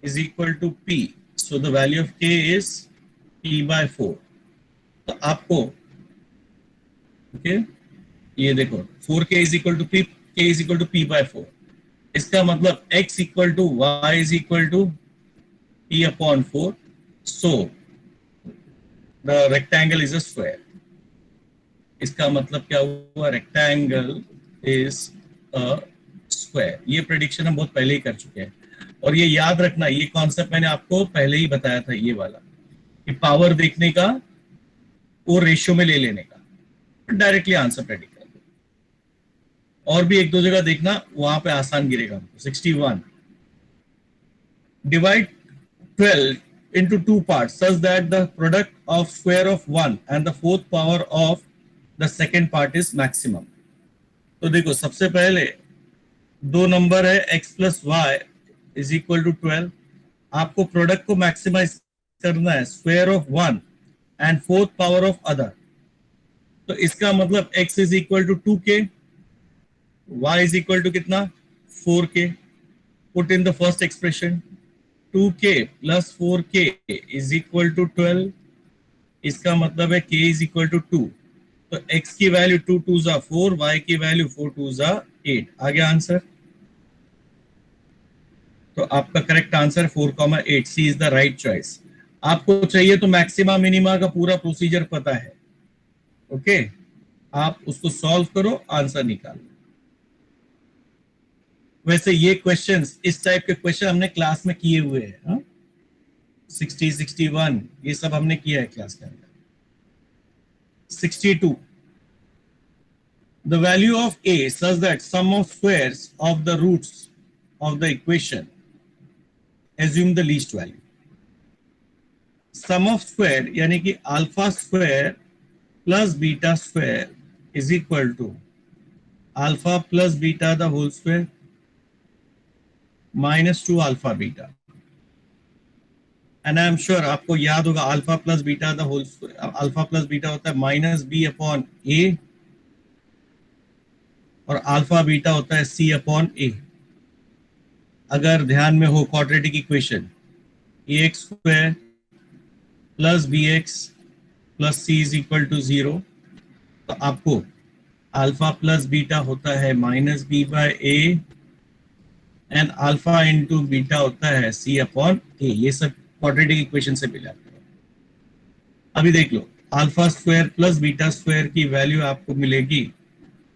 is equal to p So the value of k is p by 4. तो आपको ओके ये देखो 4k is equal to p, k is equal to p by 4. इसका मतलब x equal to y is equal to p upon 4. So the rectangle is a square. इसका मतलब क्या हुआ, रेक्टेंगल इज अ स्क्वायर. ये prediction हम बहुत पहले ही कर चुके हैं और ये याद रखना, ये कॉन्सेप्ट मैंने आपको पहले ही बताया था, ये वाला कि पावर देखने का और रेशियो में ले लेने का, डायरेक्टली आंसर प्रेडिक्ट कर दो. और भी एक दो जगह देखना, वहां पे आसान गिरेगा हमको. 61 divide 12 into two parts such that the product of square of 1 and the fourth power of the second part is maximum. तो देखो सबसे पहले दो नंबर है x plus y is equal to 12. आपको प्रोडक्ट को मैक्सिमाइज करना है square of 1 and fourth power of other. तो इसका मतलब x is equal to 2k, y is equal to कितना 4k. Put in the first expression. 2k plus 4k is equal to 12. इसका मतलब है k is equal to 2. तो x की value 2 2 जा 4, y की वैल्यू 4 2 जा 8. आ गया आंसर. तो आपका correct answer 4,8. C is the right choice. आपको चाहिए तो मैक्सिमा मिनिमा का पूरा प्रोसीजर पता है. ओके आप उसको सॉल्व करो, आंसर निकालो. वैसे ये क्वेश्चंस, इस टाइप के क्वेश्चन हमने क्लास में किए हुए हैं. 60 61 ये सब हमने किया है क्लास के अंदर. 62 the value of a such that sum of squares of the roots of the equation, assume the least value. Sum of square यानी कि alpha square plus beta square is equal to alpha plus beta the whole square minus 2 alpha beta. And I am sure आपको याद होगा alpha plus beta the whole square, alpha plus beta होता है minus b upon a और alpha beta होता है c upon a. अगर ध्यान में हो quadratic equation ax square plus bx plus c is equal to 0, तो आपको alpha plus beta होता है minus b by a and alpha into beta होता है सी अपॉन ए. ये सब क्वाड्रेटिक इक्वेशन से मिला. अभी देख लो alpha square plus beta square की वैल्यू आपको मिलेगी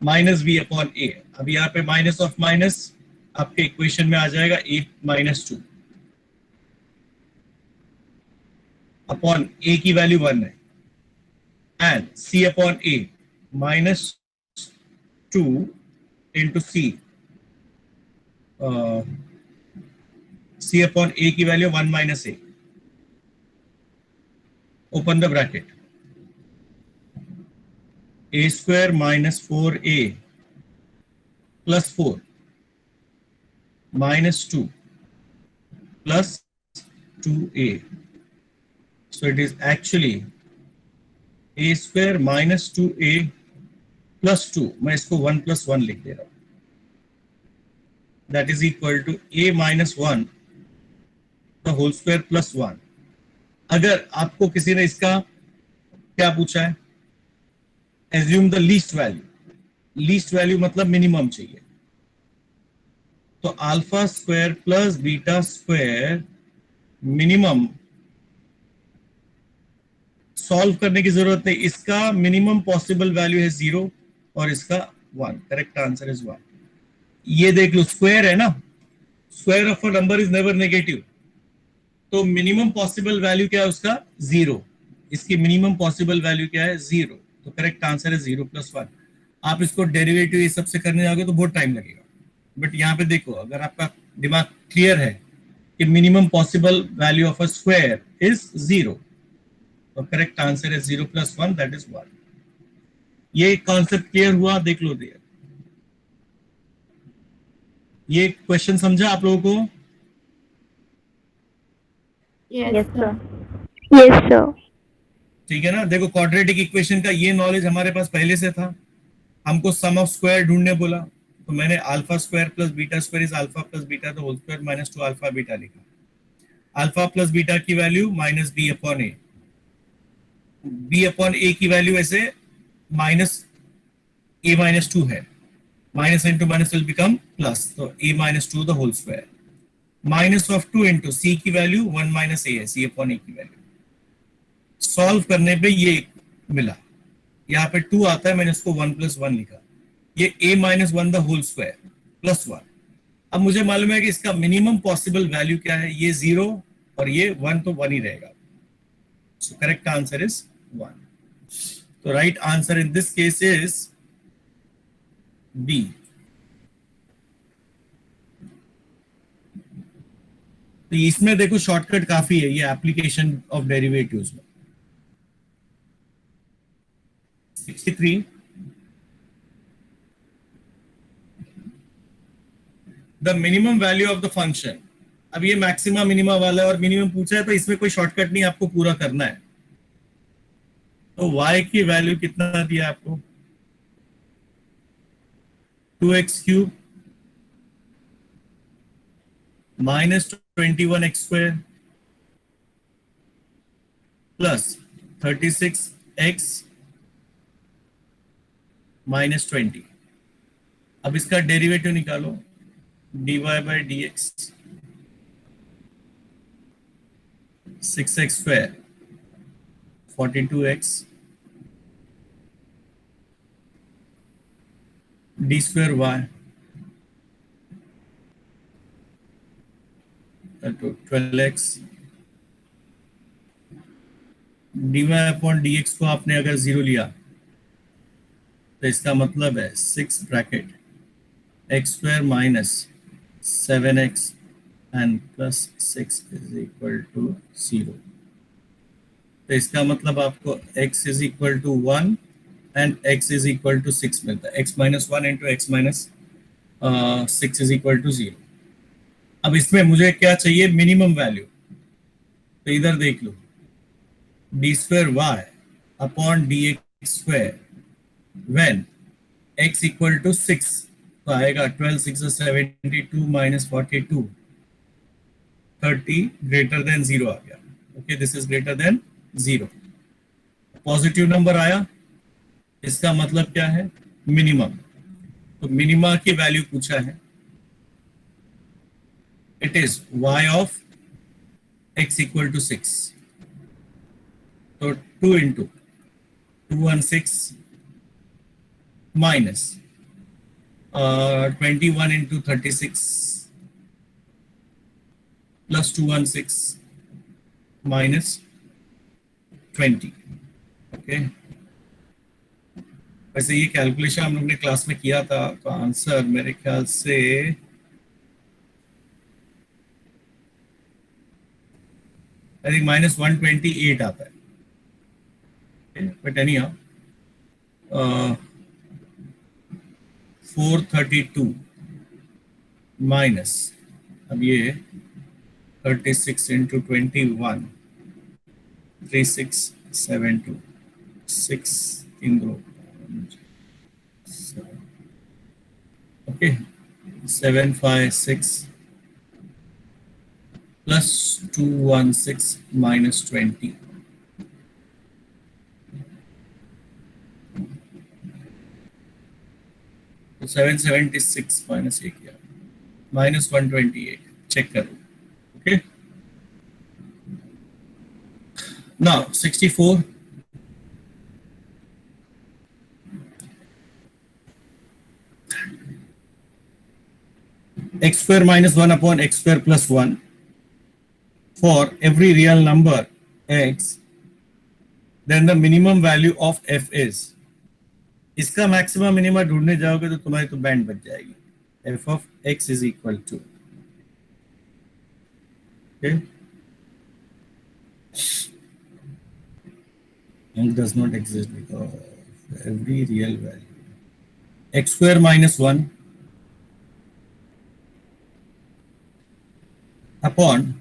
माइनस बी अपॉन ए. अभी यहाँ पे माइनस ऑफ माइनस आपके इक्वेशन में आ जाएगा 8 माइनस 2 अपॉन ए की वैल्यू 1 है and c upon a minus 2 into c. C upon A की value 1 minus A. Open the bracket. A square minus 4A plus 4 minus 2 plus 2A. So it is actually A square minus 2A plus 2. मैं इसको 1 plus 1 लिख दे रहा हूं. That is equal to a minus 1 the whole square plus 1. अगर आपको किसी ने इसका क्या पूछा है, assume the least value. least value मतलब मिनिमम चाहिए. तो alpha square plus beta square minimum solve करने की जरूरत नहीं. इसका मिनिमम पॉसिबल वैल्यू है 0 और इसका 1. Correct answer is 1. ये देख लो स्क्वायर है ना, square of a number is never negative. तो मिनिमम पॉसिबल वैल्यू क्या है उसका 0. इसकी मिनिमम पॉसिबल वैल्यू क्या है 0. तो करेक्ट आंसर है 0 प्लस 1. आप इसको डेरिवेटिव ये सबसे करने जाओगे तो बहुत टाइम लगेगा. बट यहाँ पे देखो अगर आपका दिमाग क्लियर है कि minimum possible value of a square is 0, तो करेक्ट आंसर है 0 प्लस 1 दैट इज 1. ये कॉन्सेप्ट क्लियर हुआ, देख लो देयर. ये क्वेश्चन समझा आप लोगों को? Yes, sir. Yes, sir. ठीक है ना. देखो क्वाड्रेटिक इक्वेशन का ये नॉलेज हमारे पास पहले से था. हमको सम ऑफ स्क्वायर ढूंढने बोला तो मैंने alpha square plus beta square is alpha plus beta the whole square minus 2 alpha beta लिखा. अल्फा प्लस बीटा की value minus B upon A, B upon A की वैल्यू ऐसे माइनस ए माइनस टू है, minus into minus will become plus, तो A minus two the whole square, minus of two into C की value one minus ए है, सी upon A की value. Solve करने पे ये मिला, यहाँ पे टू आता है, मैंने इसको वन प्लस वन लिखा, ये A minus one the whole square plus one. अब मुझे मालूम है कि इसका मिनिमम पॉसिबल वैल्यू क्या है, ये जीरो और ये वन, तो वन ही रहेगा। So correct answer is one. तो right answer in this case is B. तो इसमें देखो शॉर्टकट काफी है, ये एप्लीकेशन ऑफ डेरिवेटिव्स में। 63 the minimum value of the function. अब ये मैक्सिमा मिनिमा वाला है और मिनिमम पूछा है, तो इसमें कोई शॉर्टकट नहीं, आपको पूरा करना है। तो y की वैल्यू कितना दिया आपको, 2x cube minus 21x square plus 36x minus 20। अब इसका डेरिवेटिव निकालो, dy by d x 6x square 42x d square y तो 12x dy upon D x को आपने अगर जीरो लिया तो इसका मतलब है 6 bracket x square minus 7x and plus 6 is equal to 0। तो इसका मतलब आपको x is equal to 1 and x is equal to 6 मिलता है, x minus 1 into x minus 6 is equal to 0। अब इसमें मुझे क्या चाहिए, मिनिमम वैल्यू। तो इधर देख लो, D square Y upon D X square when x equal to 6, तो आएगा 12 6 72 माइनस 42 30 ग्रेटर देन 0 आ गया। Okay, this is greater than 0, positive number आया, इसका मतलब क्या है, मिनिमम। तो मिनिमा की वैल्यू पूछा है, it is y of x equal to 6, तो 2 into 216 minus 21 into 36 plus 216 minus 20। Okay, वैसे ये कैलकुलेशन हम लोग ने क्लास में किया था, तो आंसर मेरे ख्याल से आई थिंक माइनस 128 आता है, बट एनी हाउ 432 माइनस, अब ये 36 इंटू 21 3672 6 इन दो, ओके 756 प्लस 216 माइनस 20, तो 776 माइनस ये किया माइनस 128, चेक करो। Okay, now 64 x square minus 1 upon x square plus 1 for every real number x, then the minimum value of f is। इसका maximum minima ढूंढने जाओगे तो तुम्हारी तो बैंड बच जाएगी, f of x is equal to, okay, it does not exist because every real value x square minus 1 upon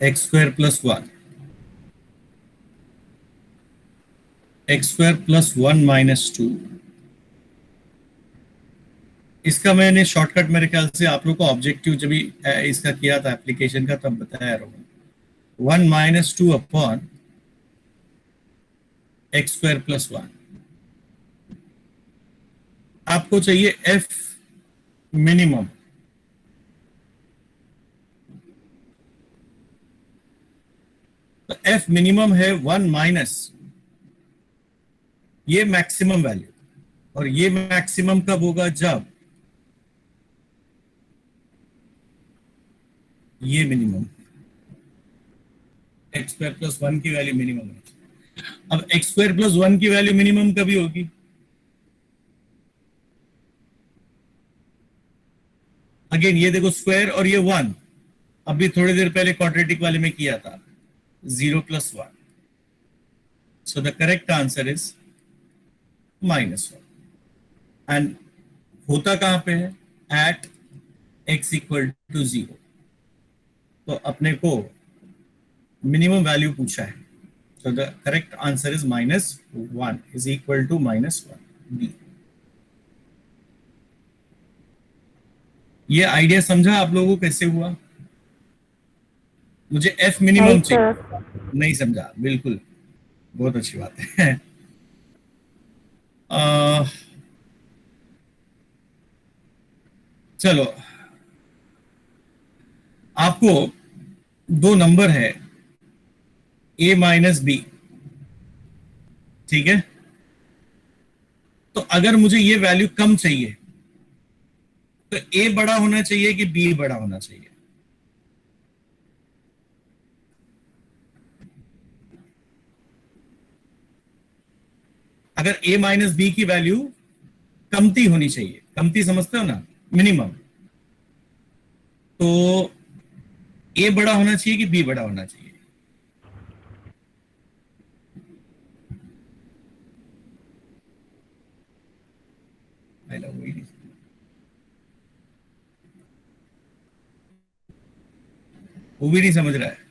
x square plus 1, x square plus 1 minus 2 इसका मैंने शॉर्टकट मेरे ख्याल से आप लोग को ऑब्जेक्टिव जब भी इसका किया था एप्लीकेशन का तब बताया रहा हूँ। 1 - 2 अपॉन एक्स स्क्वायर प्लस 1। आपको चाहिए एफ मिनिमम। तो एफ मिनिमम है 1 माइनस ये मैक्सिमम वैल्यू, और ये मैक्सिमम कब होगा जब ये मिनिमम एक्स स्क्वायर प्लस 1 की वैल्यू मिनिमम है। अब एक्स स्क्वायर प्लस 1 की वैल्यू मिनिमम कभी होगी, अगेन ये देखो स्क्वायर और ये 1, अभी थोड़ी देर पहले क्वाड्रेटिक वाले में किया था 0 + 1। सो the correct answer is -1। And होता कहां पे है, एट x = 0। तो अपने को मिनिमम वैल्यू पूछा है, so the correct answer is -1 is equal to -1 b। ये आइडिया समझा आप लोगों को कैसे हुआ? मुझे f मिनिमम नहीं चाहिए। सर। नहीं समझा, बिल्कुल, बहुत अच्छी बात है। चलो, आपको दो नंबर है a - b, ठीक है? तो अगर मुझे ये वैल्यू कम चाहिए तो a बड़ा होना चाहिए कि b बड़ा होना चाहिए? अगर a - b की वैल्यू कमती होनी चाहिए, कमती समझते हो ना, मिनिमम, तो a बड़ा होना चाहिए कि b बड़ा होना चाहिए? वो भी नहीं समझ रहा है।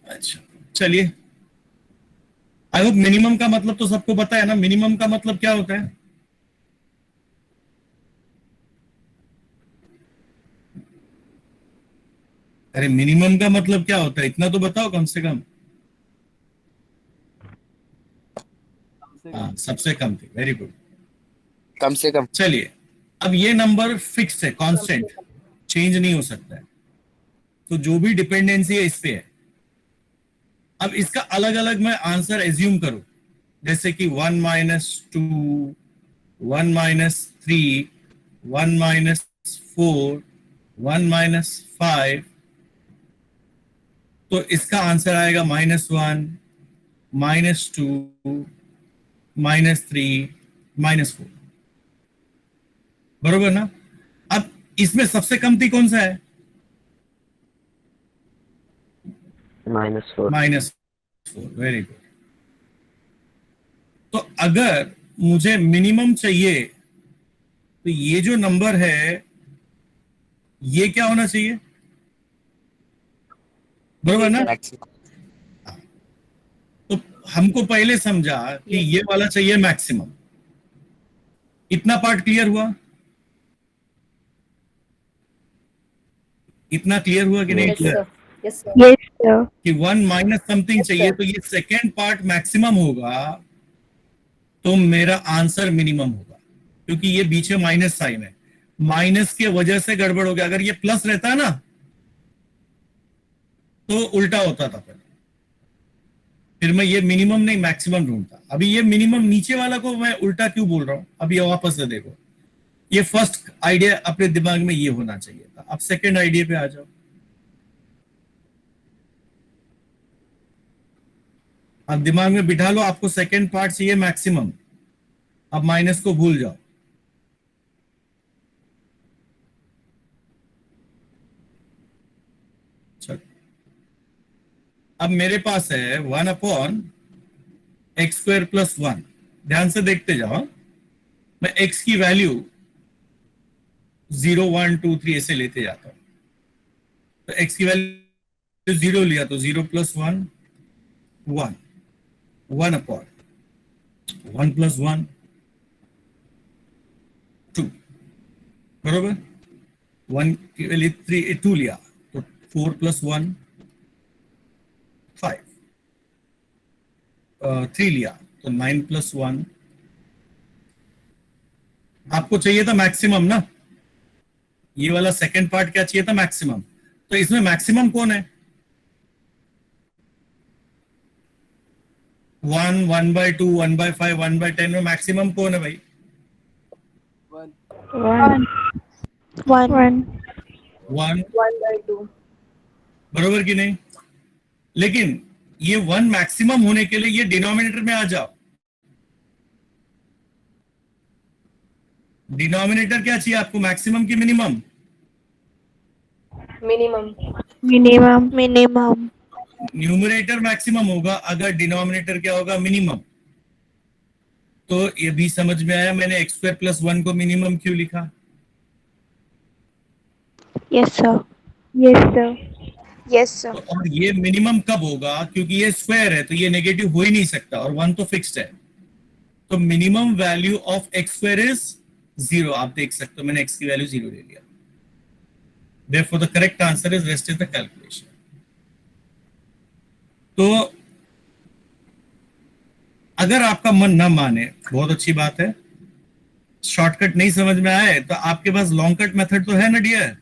अच्छा, चलिए, आई होप मिनिमम का मतलब तो सबको पता है ना। मिनिमम का मतलब क्या होता है? अरे मिनिमम का मतलब क्या होता है, इतना तो बताओ कम से कम। हाँ, सबसे कम थी, वेरी गुड। कम से कम। चलिए, अब ये नंबर फिक्स है, कांस्टेंट, चेंज नहीं हो सकता है, तो जो भी डिपेंडेंसी है इस पे है। अब इसका अलग अलग मैं आंसर एज्यूम करूं, जैसे कि 1 - 2, 1 - 3, 1 - 4, 1 - 5, तो इसका आंसर आएगा -1, -2, -3, -4, बरोबर ना? अब इसमें सबसे कमती कौन सा है? -4। -4, वेरी गुड। तो अगर मुझे मिनिमम चाहिए तो ये जो नंबर है ये क्या होना चाहिए, बरोबर ना? तो हमको पहले समझा कि ये वाला चाहिए मैक्सिमम। इतना पार्ट क्लियर हुआ? इतना क्लियर हुआ कि नहीं Yes, क्लियर? Yes sir. कि 1 माइनस समथिंग चाहिए, तो ये सेकेंड पार्ट मैक्सिमम होगा, तो मेरा आंसर मिनिमम होगा, क्योंकि ये बीच में माइनस साइन है। माइनस के वजह से गड़बड़ हो गया। अगर ये प्लस रहता ना तो उल्टा होता था, फिर मैं ये मिनिमम नहीं मैक्सिमम ढूंढता। अभी ये मिनिमम नीचे वाला को मैं उल्टा क्यों बोल रहा हूं? अब ये वापस से देखो, ये फर्स्ट आइडिया अपने दिमाग में ये होना चाहिए था। अब सेकंड आइडिया पे आ जाओ। अब दिमाग में बिठा लो, आपको सेकंड पार्ट चाहिए मैक्सिमम। अब माइनस को भूल जाओ। अब मेरे पास है 1/x² + 1। ध्यान से देखते जाओ, मैं x की वैल्यू 0 1 2 3 ऐसे लेते जाता हूं। तो x की वैल्यू 0 लिया तो 0 + 1 1 1/1 + 1 2, बरोबर। 1 की वैल्यू 2 लिया तो 4 + 1 5, 3 लिया तो 9 + 1। आपको चाहिए था मैक्सिमम ना, ये वाला सेकंड पार्ट क्या चाहिए था, मैक्सिमम। तो इसमें मैक्सिमम कौन है? 1 1/2 1/5 1/10 में मैक्सिमम कौन है भाई? One. 1, बरोबर कि नहीं? लेकिन ये 1 मैक्सिमम होने के लिए ये डिनोमिनेटर में आ जाओ। डिनोमिनेटर क्या चाहिए आपको, मैक्सिमम की मिनिमम? Minimum. न्यूमरेटर मैक्सिमम होगा अगर डिनोमिनेटर क्या होगा, मिनिमम। तो ये भी समझ में आया मैंने x² + 1 को मिनिमम क्यों लिखा। Yes, sir. तो और ये मिनिमम कब होगा, क्योंकि ये स्क्वायर है तो ये नेगेटिव हो ही नहीं सकता, और 1 तो फिक्स्ड है। तो minimum value of x² is 0। आप देख सकते हो मैंने x की वैल्यू 0 ले लिया। Therefore the correct answer is rest is the calculation। तो अगर आपका मन ना माने, बहुत अच्छी बात है, शॉर्टकट नहीं समझ में आए तो आपके पास लॉन्ग कट मेथड तो है ना डियर।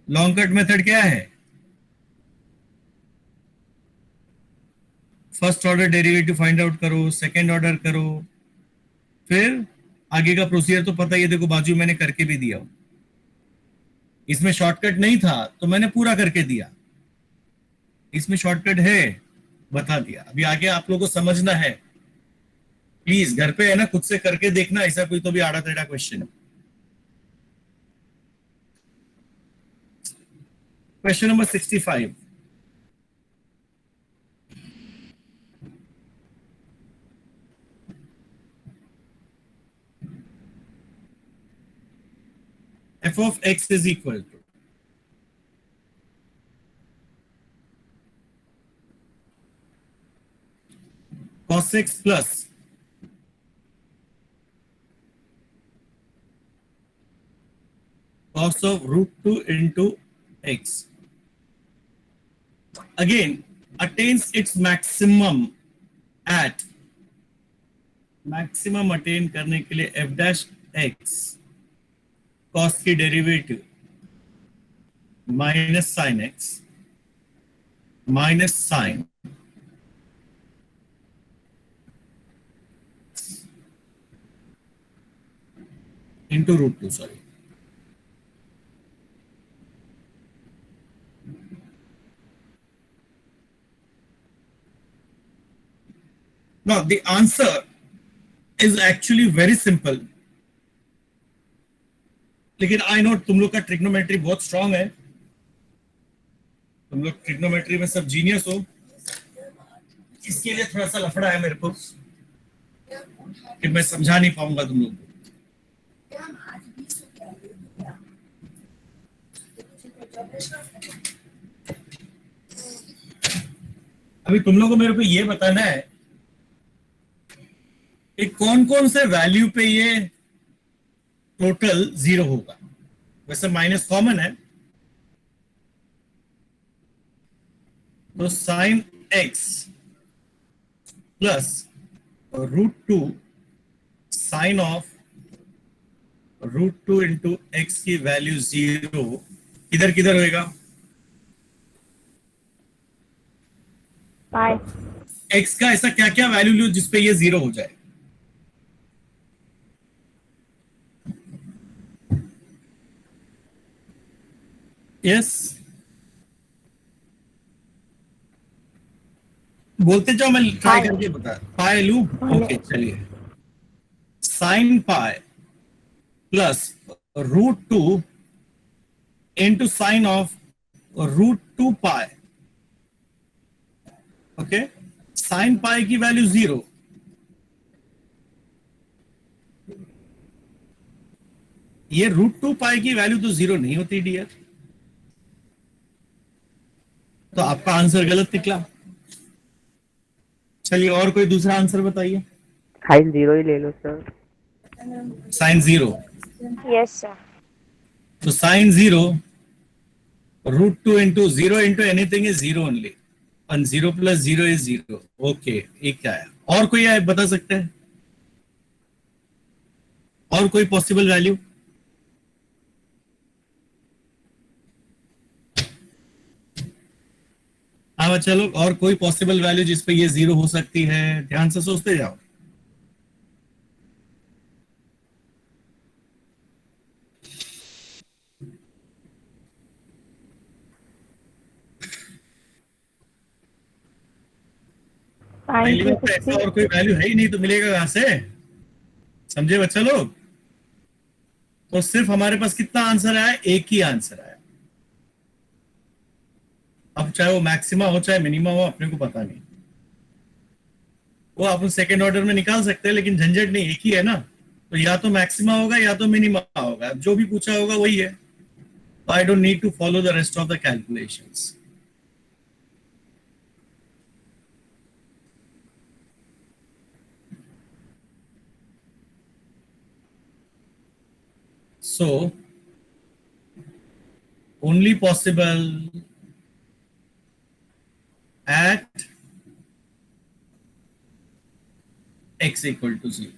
लॉन्ग कट मेथड क्या है? First order derivative find out करो, सेकंड ऑर्डर करो, फिर आगे का प्रोसीजर तो पता ही है, देखो बाजू मैंने करके भी दिया। इसमें शॉर्टकट नहीं था तो मैंने पूरा करके दिया, इसमें शॉर्टकट है, बता दिया। अभी आगे आप लोगों को समझना है, प्लीज घर पे है ना खुद से करके देखना, ऐसा कोई तो भी आड़ा टेढ़ा question. Question number 65। f of x is equal to cos x plus cos of √2 into x again attains its maximum at, maximum attain करने के लिए f dash x cos की derivative minus sine x minus sine into √2, sorry। Now the answer is actually very simple, लेकिन I know तुम लोग का trigonometry बहुत strong है, तुम लोग ट्रिग्नोमेट्री में सब जीनियस हो, इसके लिए थोड़ा सा लफड़ा है मेरे को कि मैं समझा नहीं पाऊंगा तुम लोग को। अभी तुम लोगों को मेरे को ये बताना है कि कौन कौन से वैल्यू पे ये टोटल 0 होगा। वैसे माइनस कॉमन है, तो sine x plus √2 sine of √2 into x की वैल्यू 0 किधर किधर होएगा? Pi. x का ऐसा क्या क्या वैल्यू लो जिसपे ये 0 हो जाए? यस, बोलते जाओ, मैं ट्राई करके बता। पाई लू, ओके चलिए। Sine pi plus √2 into sine of और √2 पाई, ओके। साइन पाई की वैल्यू 0, ये √2 पाई की वैल्यू तो 0 नहीं होती डियर, तो आपका आंसर गलत निकला। चलिए और कोई दूसरा आंसर बताइए। साइन 0 ही ले लो सर। Sine 0, yes sir. तो sine 0 √2 into 0 into anything is 0 only, and 0 plus 0 is 0। Okay, एक क्या है, और कोई है बता सकते हैं, और कोई पॉसिबल वैल्यू? हाँ बच्चा लोग, और कोई पॉसिबल वैल्यू जिस पे ये 0 हो सकती है? ध्यान से सोचते जाओ। पहली बात तो ऐसा और कोई वैल्यू है ही नहीं, तो मिलेगा कहां से? समझे बच्चा लोग? तो सिर्फ हमारे पास कितना आंसर आया? एक ही आंसर आया। अब चाहे वो मैक्सिमा हो चाहे मिनिमा हो, अपने को पता नहीं, वो आप सेकेंड ऑर्डर में निकाल सकते हैं, लेकिन झंझट नहीं, एक ही है ना। तो या तो मैक्सिमा होगा या तो मिनिमा होगा, जो भी पूछा होगा वही है। I don't need to follow the rest of the calculations. So only possible at x equal to 0।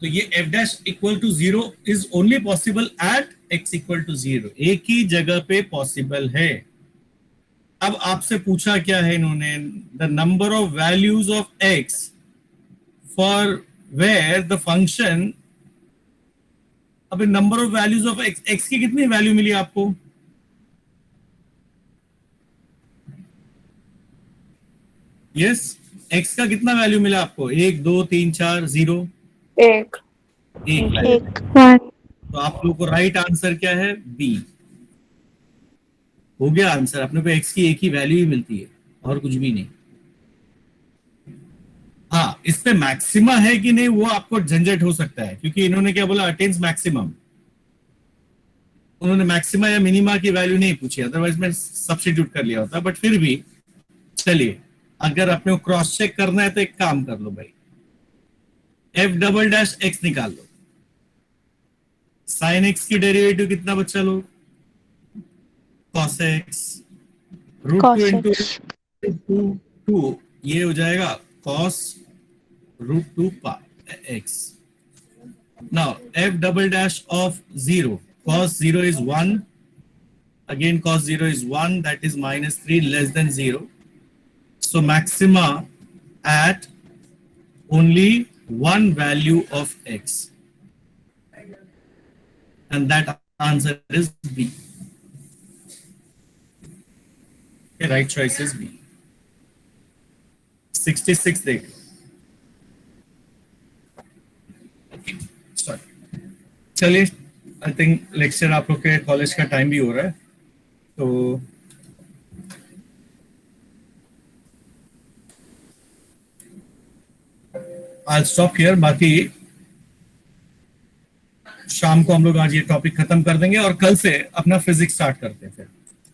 तो ये f dash equal to 0 is only possible at x equal to 0, एक ही जगह पे पॉसिबल है। अब आपसे पूछा क्या है इन्होंने? The number of values of x for where the function. अब number of values of x, x की कितनी वैल्यू मिली आपको? यस, x का कितना वैल्यू मिला आपको? 1 2 3 4 0 एक value। तो आप लोगों को राइट आंसर क्या है? बी। हो गया आंसर। अपने को x की एक ही वैल्यू ही मिलती है और कुछ भी नहीं। हाँ, इस पे मैक्सिमा है कि नहीं वो आपको झंझट हो सकता है, क्योंकि इन्होंने क्या बोला? Attains maximum. उन्होंने मैक्सिमा या मिनिमा की वैल्यू नहीं पूछी, अदरवाइज मैं सब्स्टिट्यूट कर लिया होता। बट फिर भी चलिए, अगर अपने को क्रॉस चेक करना है तो एक काम कर लो भाई, f डबल डैश x निकाल लो। साइन x की डेरिवेटिव कितना बच्चा लोग? cos x √2 इंटू 2, ये हो जाएगा cos √2 pi x। Now f double dash of 0, cos 0 is 1, again cos 0 is 1, that is -3 less than 0, so maxima at only one value of x, and that answer is B. Okay, right choice is B। 66 देख लो। Sorry, चलिए, I think lecture आप लोग के college का time भी हो रहा है, तो आज स्टॉप हियर। बाकी शाम को हम लोग आज ये टॉपिक खत्म कर देंगे और कल से अपना फिजिक्स स्टार्ट करते हैं फिर।